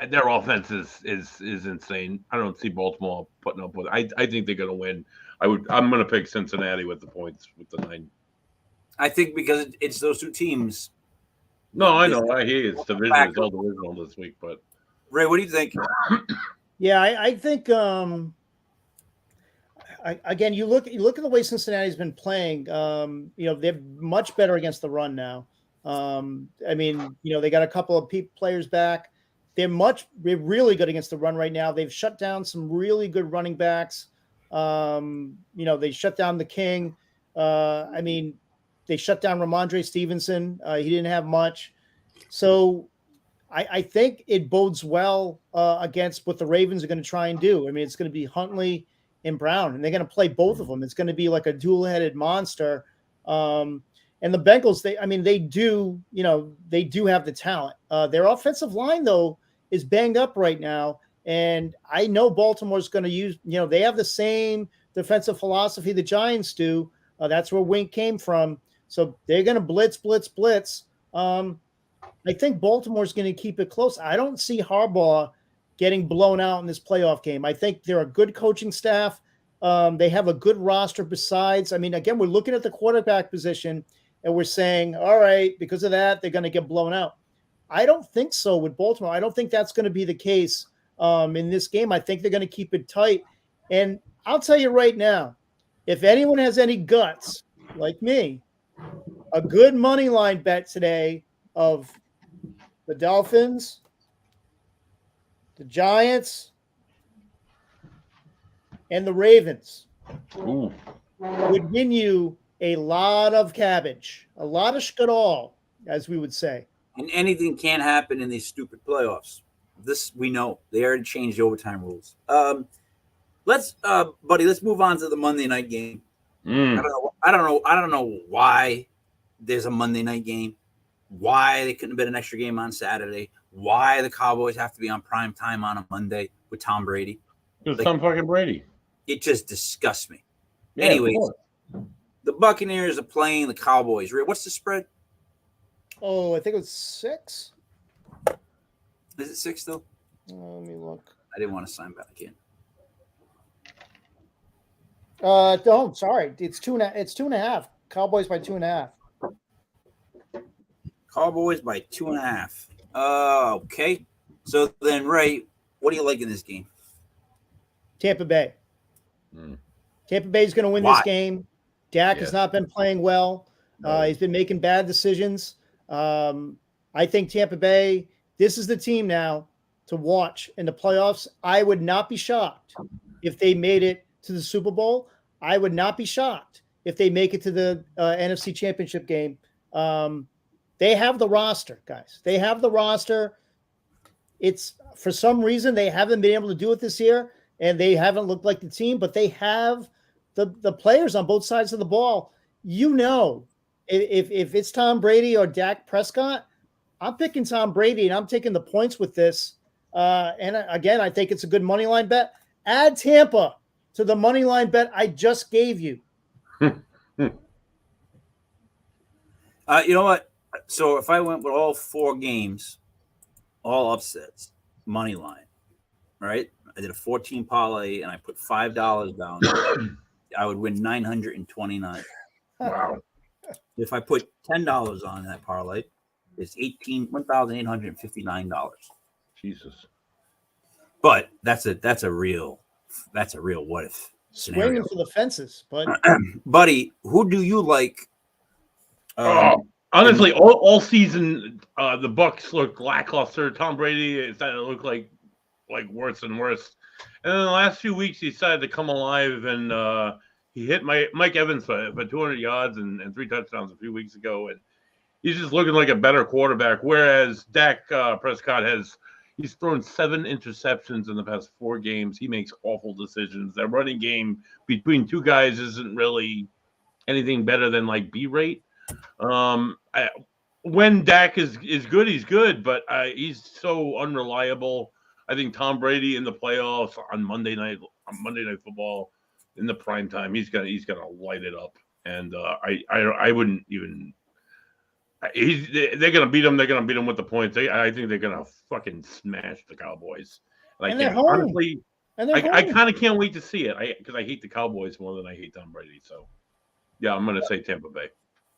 their offense is insane. I don't see Baltimore putting up with it. I think they're going to win. I'm going to pick Cincinnati with the points with the 9. I think because it's those two teams. No, I know. I hear it's division. It's all divisional this week, but Ray, what do you think? Yeah, I think again, you look at the way Cincinnati's been playing. They're much better against the run now. They got a couple of players back. They're really good against the run right now. They've shut down some really good running backs. They shut down the King. They shut down Ramondre Stevenson. He didn't have much. So I think it bodes well against what the Ravens are going to try and do. It's going to be Huntley and Brown, and they're going to play both of them. It's going to be like a dual-headed monster. And the Bengals, they do have the talent. Their offensive line, though, is banged up right now. And I know Baltimore's going to use, they have the same defensive philosophy the Giants do. That's where Wink came from. So they're going to blitz. I think Baltimore's going to keep it close. I don't see Harbaugh getting blown out in this playoff game. I think they're a good coaching staff. They have a good roster besides. Again, we're looking at the quarterback position and we're saying, all right, because of that, they're going to get blown out. I don't think so with Baltimore. I don't think that's going to be the case in this game. I think they're going to keep it tight. And I'll tell you right now, if anyone has any guts like me, a good money line bet today of the Dolphins, the Giants, and the Ravens would win you a lot of cabbage, a lot of shkadal, as we would say. And anything can happen in these stupid playoffs. This we know. They already changed the overtime rules. Let's move on to the Monday night game. I don't know why there's a Monday night game. Why they couldn't have been an extra game on Saturday. Why the Cowboys have to be on prime time on a Monday with Tom Brady. It's Tom fucking Brady. It just disgusts me. Yeah, anyways, the Buccaneers are playing the Cowboys. What's the spread? Oh, I think it was 6. Is it 6 still? Let me look. I didn't want to sign back in. No, sorry. It's 2.5. It's 2.5. Cowboys by 2.5. Cowboys by 2.5. Okay. So then, Ray, what do you like in this game? Tampa Bay. Tampa Bay is going to win this game. Dak has not been playing well. He's been making bad decisions. I think Tampa Bay, this is the team now to watch in the playoffs. I would not be shocked if they made it to the Super Bowl. I would not be shocked if they make it to the NFC Championship game. They have the roster, guys. They have the roster. It's for some reason they haven't been able to do it this year, and they haven't looked like the team, but they have the players on both sides of the ball. If it's Tom Brady or Dak Prescott, I'm picking Tom Brady, and I'm taking the points with this. And again, I think it's a good money line bet. Add Tampa to the money line bet I just gave you. You know what? So if I went with all 4 games, all upsets, money line, right? I did a 14 parlay and I put $5 down. I would win $929. Wow. If I put $10 on that parlay, it's $1,859. Jesus. But that's a real what if scenario. Swinging for the fences, but Buddy, who do you like? Honestly, all season, the Bucs look lackluster. Tom Brady is starting to look like worse and worse. And then the last few weeks, he decided to come alive, and he hit Mike Evans for 200 yards and 3 touchdowns a few weeks ago, and he's just looking like a better quarterback. Whereas Dak Prescott he's thrown 7 interceptions in the past 4 games. He makes awful decisions. That running game between 2 guys isn't really anything better than like B rate. When Dak is good, he's good, but he's so unreliable. I think Tom Brady in the playoffs on Monday Night Football in the prime time, he's gonna light it up. And I wouldn't even They're gonna beat them. They're gonna beat them with the points. I think they're gonna fucking smash the Cowboys. And they're home. Honestly, And they're I home. kind of can't wait to see it. Because I hate the Cowboys more than I hate Tom Brady. So, yeah, I'm gonna say Tampa Bay.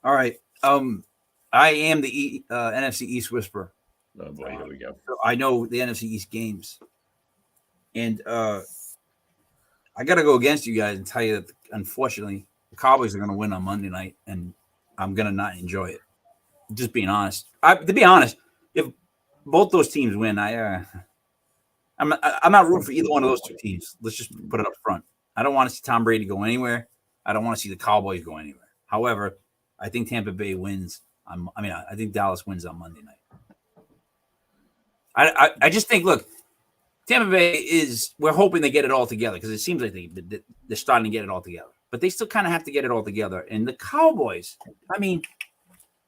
All right. I am the NFC East whisperer. Oh boy, here we go. So I know the NFC East games, and I got to go against you guys and tell you that unfortunately the Cowboys are going to win on Monday night, and I'm going to not enjoy it. Just being honest. To be honest, if both those teams win, I'm not rooting for either one of those two teams. Let's just put it up front. I don't want to see Tom Brady go anywhere. I don't want to see the Cowboys go anywhere. However, I think Tampa Bay wins. I think Dallas wins on Monday night. I just think, look, Tampa Bay we're hoping they get it all together because it seems like they're starting to get it all together. But they still kind of have to get it all together. And the Cowboys,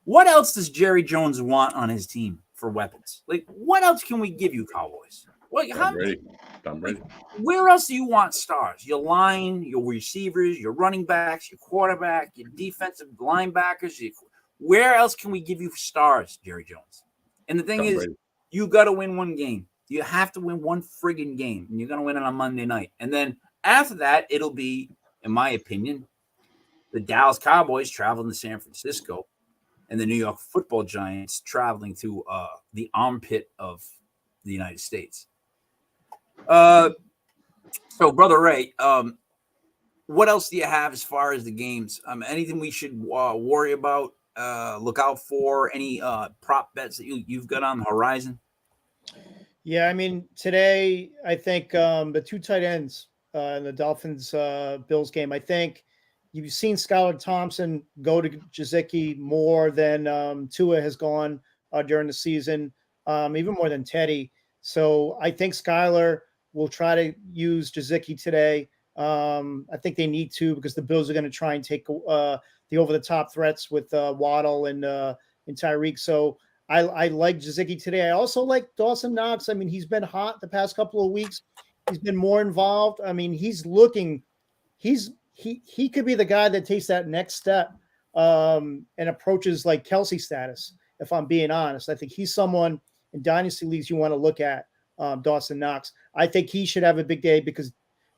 what else does Jerry Jones want on his team for weapons? Like, what else can we give you, Cowboys? Tom Brady. Where else do you want stars? Your line, your receivers, your running backs, your quarterback, your defensive linebackers. Where else can we give you stars, Jerry Jones? And the thing is, you got to win one game. You have to win one friggin' game, and you're going to win it on Monday night. And then after that, it'll be, in my opinion, the Dallas Cowboys traveling to San Francisco and the New York Football Giants traveling to the armpit of the United States. So, Brother Ray, what else do you have as far as the games? Anything we should worry about, look out for? Any prop bets that you've got on the horizon? Yeah, today I think the two tight ends in the Dolphins Bills game. I think you've seen Skylar Thompson go to Gesicki more than Tua has gone during the season, even more than Teddy. So I think Skylar will try to use Gesicki today. I think they need to because the Bills are going to try and take the over-the-top threats with Waddle and Tyreek. So I like Gesicki today. I also like Dawson Knox. He's been hot the past couple of weeks. He's been more involved. He's looking. He could be the guy that takes that next step and approaches like Kelsey status. If I'm being honest, I think he's someone in dynasty leagues you want to look at. Dawson Knox. I think he should have a big day because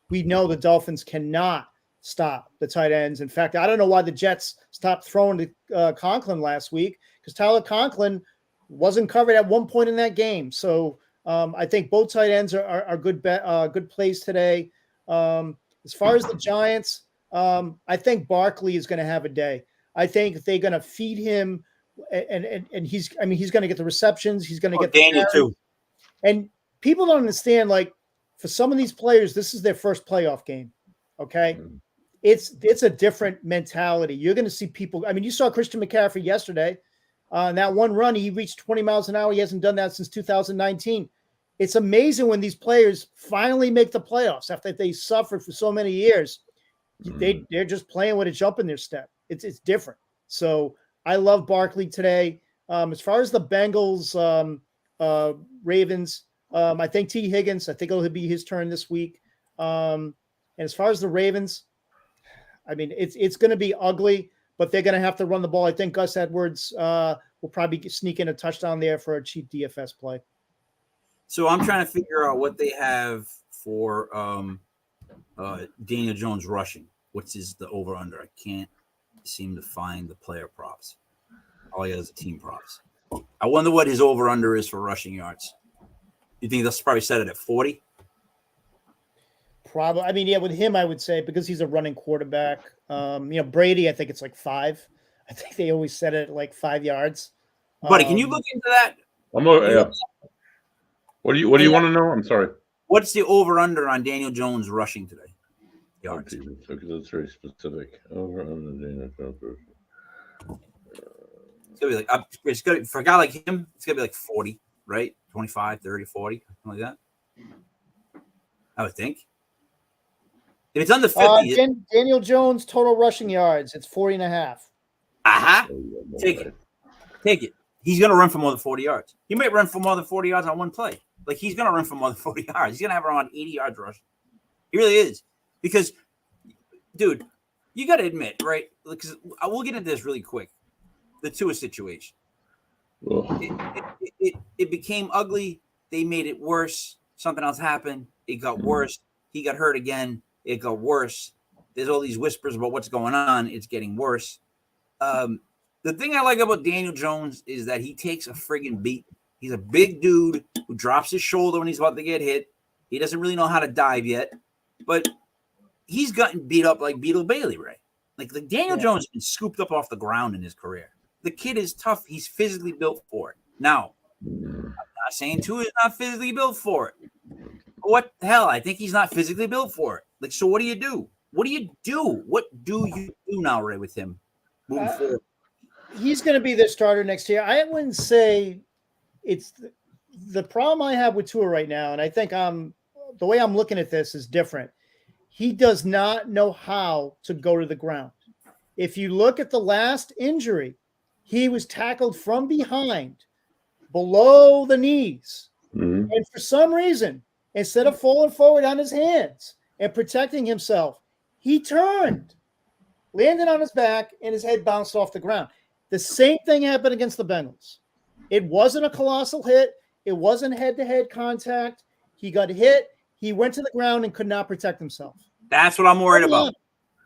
we know the Dolphins cannot stop the tight ends. In fact, I don't know why the Jets stopped throwing to Conklin last week because Tyler Conklin wasn't covered at one point in that game. So I think both tight ends are good plays today. As far as the Giants, I think Barkley is going to have a day. I think they're going to feed him, and he's going to get the receptions. He's going to get Daniel too. And people don't understand, like, for some of these players, this is their first playoff game. Okay. It's a different mentality. You're going to see people. You saw Christian McCaffrey yesterday. That one run, he reached 20 miles an hour. He hasn't done that since 2019. It's amazing when these players finally make the playoffs after they suffered for so many years. They're just playing with a jump in their step. It's different. So I love Barkley today. As far as the Bengals, Ravens, I think T. Higgins, I think it'll be his turn this week. And as far as the Ravens, it's going to be ugly, but they're going to have to run the ball. I think Gus Edwards will probably sneak in a touchdown there for a cheap DFS play. So I'm trying to figure out what they have for Daniel Jones rushing. What's the over-under? I can't seem to find the player props. All he has is team props. I wonder what his over-under is for rushing yards. You think they'll probably set it at 40? Probably. With him, I would say, because he's a running quarterback. Brady, I think it's like 5. I think they always set it at like 5 yards. Buddy, can you look into that? Yeah. What do you want to know? I'm sorry. What's the over-under on Daniel Jones rushing today? Yards. That's very specific. Over-under Daniel Jones. It's going to be like, for a guy like him, it's going to be like 40, right? 25, 30, 40, something like that. I would think. If it's under 50. Daniel Jones, total rushing yards, it's 40.5. Aha. Take it. He's going to run for more than 40 yards. He might run for more than 40 yards on one play. Like, he's going to run for more than 40 yards. He's going to have around 80 yards rushing. He really is. Because, dude, you got to admit, right? Because we'll get into this really quick. The Tua situation. Ugh. It became ugly. They made it worse. Something else happened. It got worse. He got hurt again. It got worse. There's all these whispers about what's going on. It's getting worse. The thing I like about Daniel Jones is that he takes a friggin' beat. He's a big dude who drops his shoulder when he's about to get hit. He doesn't really know how to dive yet, but he's gotten beat up like Beetle Bailey, Ray. Like Daniel Jones has been scooped up off the ground in his career. The kid is tough. He's physically built for it. Now, I'm not saying Tua is not physically built for it. What the hell? I think he's not physically built for it. Like, so what do you do? What do you do? What do you do now, Ray, with him moving forward? He's going to be the starter next year. I wouldn't say it's the problem I have with Tua right now, and I think the way I'm looking at this is different. He does not know how to go to the ground. If you look at the last injury, he was tackled from behind, below the knees. Mhm. And for some reason, instead of falling forward on his hands and protecting himself, he turned, landed on his back, and his head bounced off the ground. The same thing happened against the Bengals. It wasn't a colossal hit. It wasn't head-to-head contact. He got hit. He went to the ground and could not protect himself. That's what I'm worried about.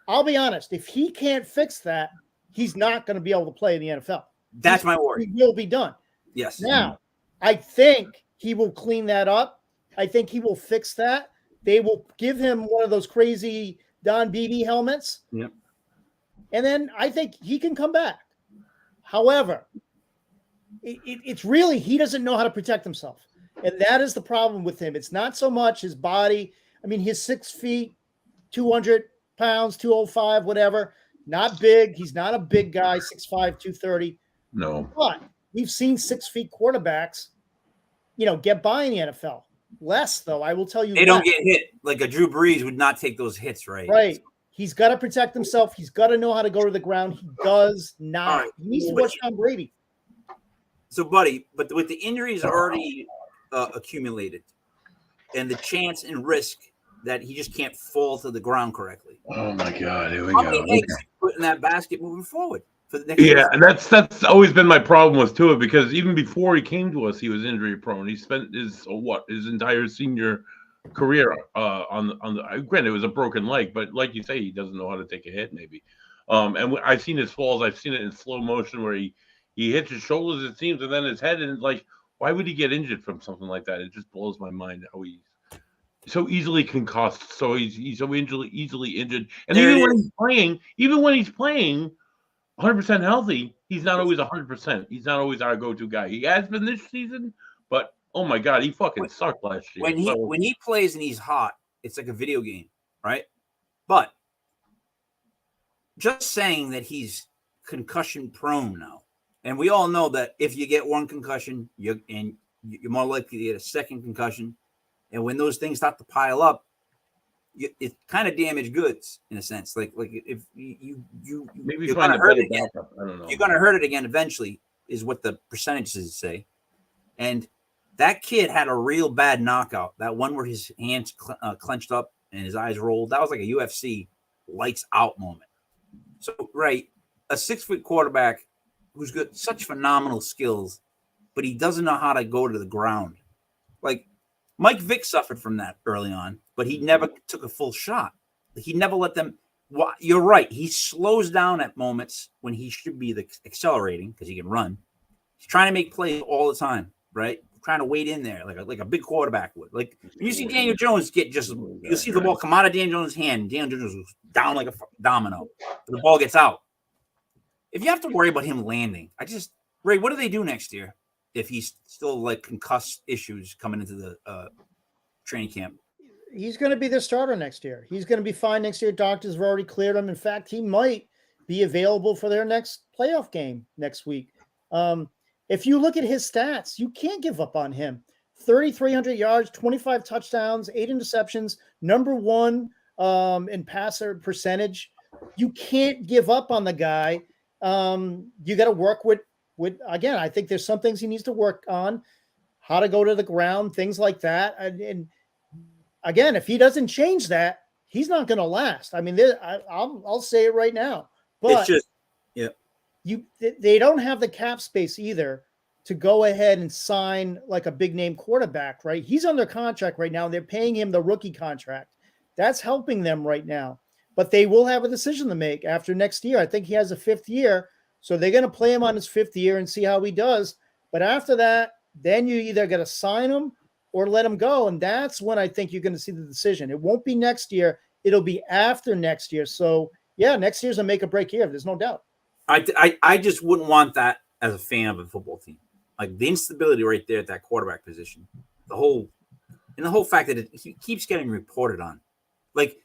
I'll be honest. If he can't fix that, he's not going to be able to play in the NFL. That's my worry. He will be done. Yes. Now, I think he will clean that up. I think he will fix that. They will give him one of those crazy Don Beebe helmets. Yep. And then I think he can come back. However, it's really he doesn't know how to protect himself. And that is the problem with him. It's not so much his body. I mean, he's 6 feet, 200 pounds, 205, whatever. Not big. He's not a big guy, 6'5", 230. No. But we've seen 6 feet quarterbacks, get by in the NFL. Less, though, I will tell you. They don't get hit. Like a Drew Brees would not take those hits, right? Right. He's got to protect himself. He's got to know how to go to the ground. He does not. All right. He needs to watch Tom Brady. So, buddy, but with the injuries already accumulated and the chance and risk that he just can't fall to the ground correctly. Oh my God! Here we How go. many eggs do you put in that basket moving forward for the next? Yeah, and that's always been my problem with Tua, because even before he came to us, he was injury prone. He spent his entire senior career on the granted it was a broken leg, but like you say, he doesn't know how to take a hit maybe. And I've seen his falls. I've seen it in slow motion where he hits his shoulders, it seems, and then his head, and like, why would he get injured from something like that? It just blows my mind how he's so easily concussed, so he's so easily injured. And There even it when he's playing 100% healthy, he's not always 100%. He's not always our go-to guy. He has been this season, but oh my God, he fucking sucked last year. When he plays and he's hot, it's like a video game, right? But just saying that he's concussion prone now, and we all know that if you get one concussion, you're more likely to get a second concussion, and when those things start to pile up, it's kind of damaged goods in a sense. Like if you're going to hurt it again, I don't know. you're going to hurt it again eventually, is what the percentages say. And that kid had a real bad knockout. That one where his hands clenched up and his eyes rolled. That was like a UFC lights out moment. So, right, a 6-foot quarterback who's got such phenomenal skills, but he doesn't know how to go to the ground. Like Mike Vick suffered from that early on, but he never took a full shot. He never let them. Well, you're right. He slows down at moments when he should be accelerating because he can run. He's trying to make plays all the time, right? Trying to wait in there like a big quarterback would. Like when you see Daniel Jones you'll see the ball come out of Daniel Jones' hand. Daniel Jones goes down like a domino. The ball gets out. If you have to worry about him landing, Ray, what do they do next year if he's still like concussed issues coming into the training camp? He's going to be the starter next year. He's going to be fine next year. Doctors have already cleared him. In fact, he might be available for their next playoff game next week. If you look at his stats, you can't give up on him. 3,300 yards, 25 touchdowns, 8 interceptions, number one in passer percentage. You can't give up on the guy. You got to work with, again, I think there's some things he needs to work on, how to go to the ground, things like that. And again, if he doesn't change that, he's not going to last. I mean, I'll say it right now. But It's just, yeah. They don't have the cap space either to go ahead and sign like a big name quarterback, right? He's under contract right now. They're paying him the rookie contract. That's helping them right now. But they will have a decision to make after next year. I think he has a 5th year. So they're going to play him on his 5th year and see how he does. But after that, then you either got to sign him or let him go. And that's when I think you're going to see the decision. It won't be next year. It'll be after next year. So, yeah, next year's a make or break year. There's no doubt. I just wouldn't want that as a fan of a football team. Like the instability right there at that quarterback position, the whole fact that it keeps getting reported on. Like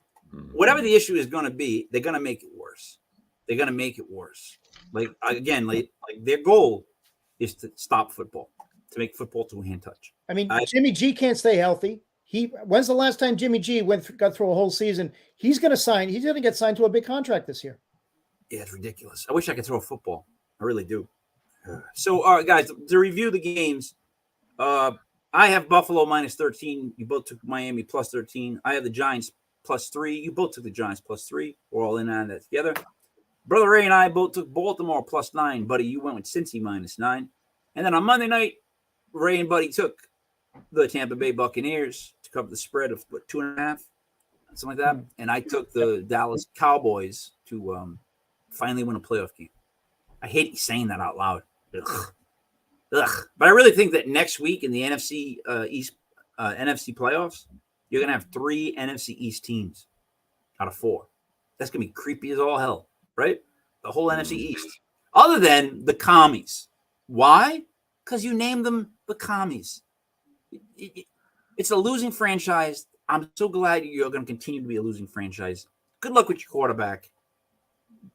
whatever the issue is going to be, they're going to make it worse. They're going to make it worse. Like again, like their goal is to stop football, to make football two-hand touch. I mean, Jimmy G can't stay healthy. When's the last time Jimmy G got through a whole season? He's going to get signed to a big contract this year. Yeah, it's ridiculous. I wish I could throw a football. I really do. So, all right, guys, to review the games, I have Buffalo -13. You both took Miami +13. I have the Giants +3. You both took the Giants +3. We're all in on that together. Brother Ray and I both took Baltimore +9. Buddy, you went with Cincy -9. And then on Monday night, Ray and Buddy took the Tampa Bay Buccaneers to cover the spread of 2.5, something like that. And I took the Dallas Cowboys to finally win a playoff game. I hate saying that out loud. Ugh. But I really think that next week in the NFC East NFC playoffs, you're gonna have 3 NFC East teams out of 4. That's gonna be creepy as all hell, right? The whole NFC East, other than the Commies. Why? Because you named them the Commies. It's a losing franchise. I'm so glad you're going to continue to be a losing franchise. Good luck with your quarterback.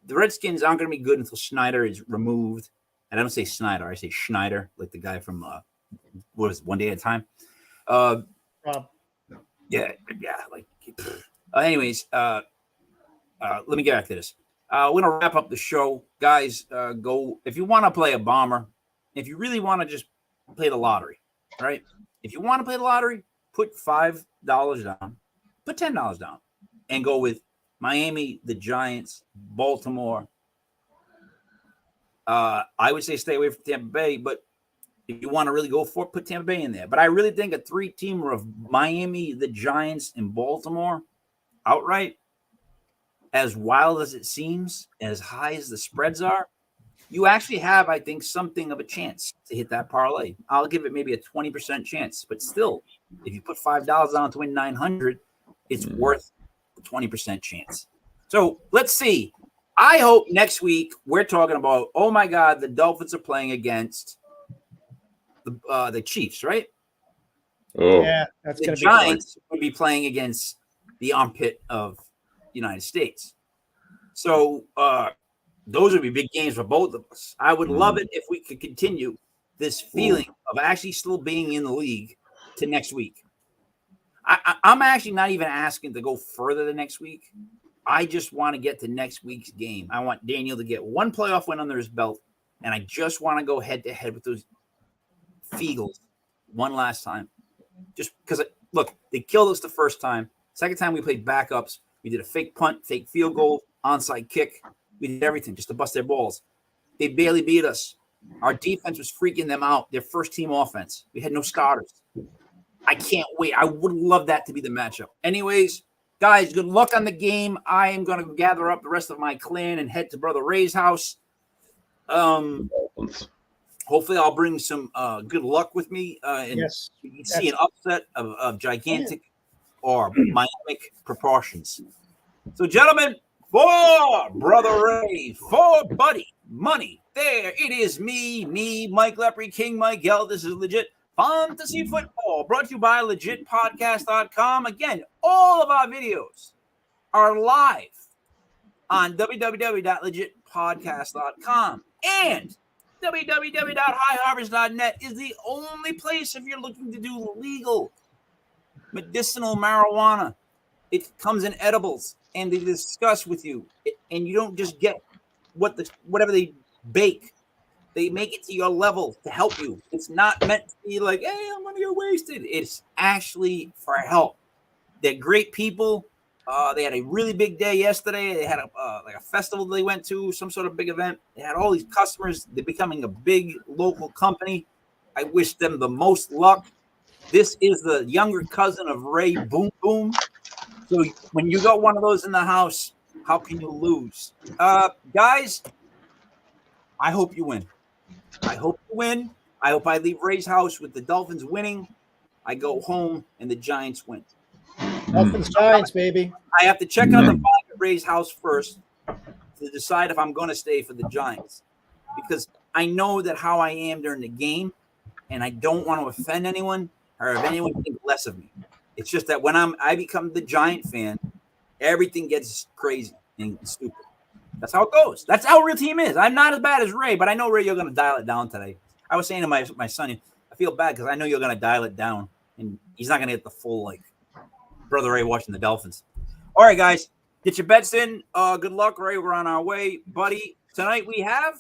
The Redskins aren't going to be good until Schneider is removed. And I don't say Snyder, I say Schneider, like the guy from One Day at a Time. Yeah. Like, anyways, let me get back to this. We're gonna wrap up the show, guys. Go if you want to play a bomber. If you really want to just play the lottery, right? If you want to play the lottery, put $5 down, put $10 down, and go with Miami, the Giants, Baltimore. I would say stay away from Tampa Bay, but if you want to really go for it, put Tampa Bay in there. But I really think a 3-teamer of Miami, the Giants, and Baltimore outright, as wild as it seems, as high as the spreads are, you actually have, I think, something of a chance to hit that parlay. I'll give it maybe a 20% chance, but still, if you put $5 down to win 900, it's worth the 20% chance. So let's see. I hope next week we're talking about, oh my God, the Dolphins are playing against the Chiefs, right? Oh, Yeah, that's going The to be fun. Giants would be playing against the armpit of the United States. So those would be big games for both of us. I would love it if we could continue this feeling of actually still being in the league to next week. I'm actually not even asking to go further than next week. I just want to get to next week's game. I want Daniel to get one playoff win under his belt, and I just want to go head-to-head with those Feagles one last time. Just because, look, they killed us the first time. Second time we played backups. We did a fake punt, fake field goal, onside kick. We did everything just to bust their balls. They barely beat us. Our defense was freaking them out. Their first-team offense. We had no starters. I can't wait. I would love that to be the matchup. Anyways, guys, good luck on the game. I am going to gather up the rest of my clan and head to Brother Ray's house. Hopefully I'll bring some good luck with me and Yes. you can see an upset of gigantic or myopic proportions. So, gentlemen, for Brother Ray, for Buddy Money, there it is me, Mike Lepre, King Mike L. This is Legit Fantasy Football, brought to you by LegitPodcast.com. Again, all of our videos are live on www.legitpodcast.com, and www.highharvest.net is the only place if you're looking to do legal medicinal marijuana. It comes in edibles, and they discuss with you, and you don't just get whatever they bake. They make it to your level to help you. It's not meant to be like, hey, I'm going to get wasted. It's actually for help. They're great people. They had a really big day yesterday. They had a festival they went to, some sort of big event. They had all these customers. They're becoming a big local company. I wish them the most luck. This is the younger cousin of Ray Boom Boom. So when you got one of those in the house, how can you lose? Guys, I hope you win. I hope you win. I hope I leave Ray's house with the Dolphins winning. I go home and the Giants win. Dolphins, Giants, baby. I have to check on the vibe at Ray's house first to decide if I'm going to stay for the Giants, because I know that how I am during the game, and I don't want to offend anyone or have anyone think less of me. It's just that when I become the Giant fan, everything gets crazy and stupid. That's how it goes. That's how real team is. I'm not as bad as Ray, but I know, Ray, you're going to dial it down today. I was saying to my son, I feel bad because I know you're going to dial it down, and he's not going to get the full, like, Brother Ray watching the Dolphins. All right, guys, get your bets in. Good luck, Ray. We're on our way. Buddy, tonight we have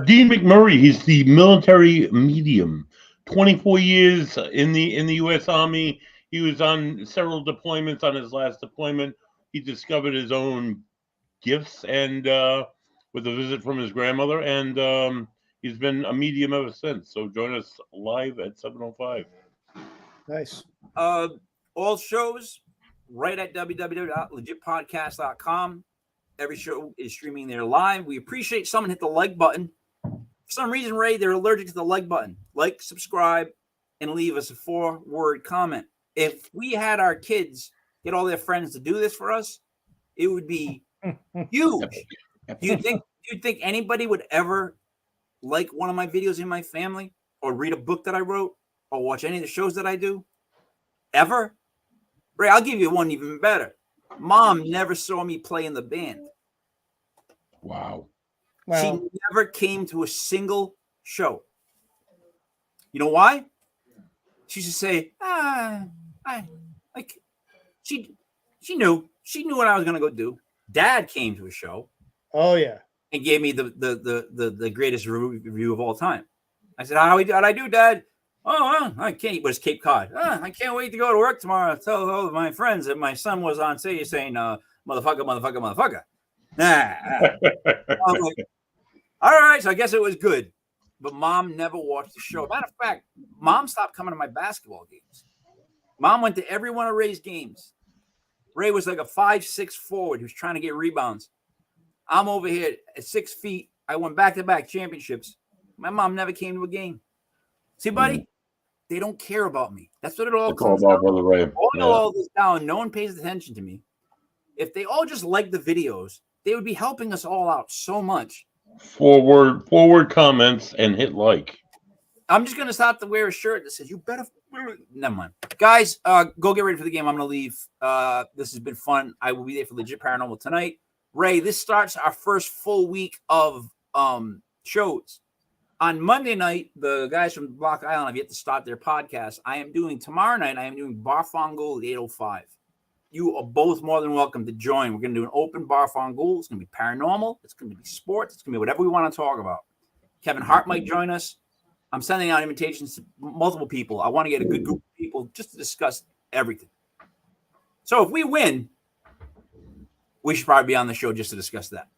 Dean McMurray. He's the military medium. 24 years in the U.S. Army. He was on several deployments. On his last deployment, he discovered his own gifts and with a visit from his grandmother, and he's been a medium ever since. So join us live at 7:05. Nice. all shows right at www.legitpodcast.com. Every show is streaming there live. We appreciate someone hit the like button. For some reason, Ray, they're allergic to the like button. Like, subscribe, and leave us a 4-word comment. If we had our kids get all their friends to do this for us, it would be huge. Do you think anybody would ever like one of my videos in my family, or read a book that I wrote, or watch any of the shows that I do? Ever? Ray, I'll give you one even better. Mom never saw me play in the band. Wow. She never came to a single show. You know why? She used to say, she knew what I was gonna go do. Dad came to a show. Oh yeah. And gave me the greatest review of all time. I said, how'd I do, Dad? Oh, I can't. It was Cape Cod. I can't wait to go to work tomorrow. Tell all of my friends that my son was on stage saying, motherfucker. I'm like, all right, so I guess it was good. But Mom never watched the show. Matter of fact, Mom stopped coming to my basketball games. Mom went to every one of Ray's games. Ray was like a 5'6" forward who's trying to get rebounds. I'm over here at 6 feet. I won back-to-back championships. My mom never came to a game. See, buddy, they don't care about me. That's what it all comes down to. All this down. No one pays attention to me. If they all just like the videos, they would be helping us all out so much. Forward comments and hit like. I'm just gonna stop to wear a shirt that says "You better." Never mind, guys. Go get ready for the game. I'm gonna leave. This has been fun. I will be there for Legit Paranormal tonight. Ray, this starts our first full week of shows. On Monday night, the guys from Block Island have yet to start their podcast. Tomorrow night, I am doing Bar Fongul at 8:05. You are both more than welcome to join. We're going to do an open Bar Fongul. It's going to be paranormal. It's going to be sports. It's going to be whatever we want to talk about. Kevin Hart might join us. I'm sending out invitations to multiple people. I want to get a good group of people just to discuss everything. So if we win, we should probably be on the show just to discuss that.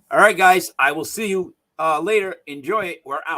All right, guys. I will see you later. Enjoy it. We're out.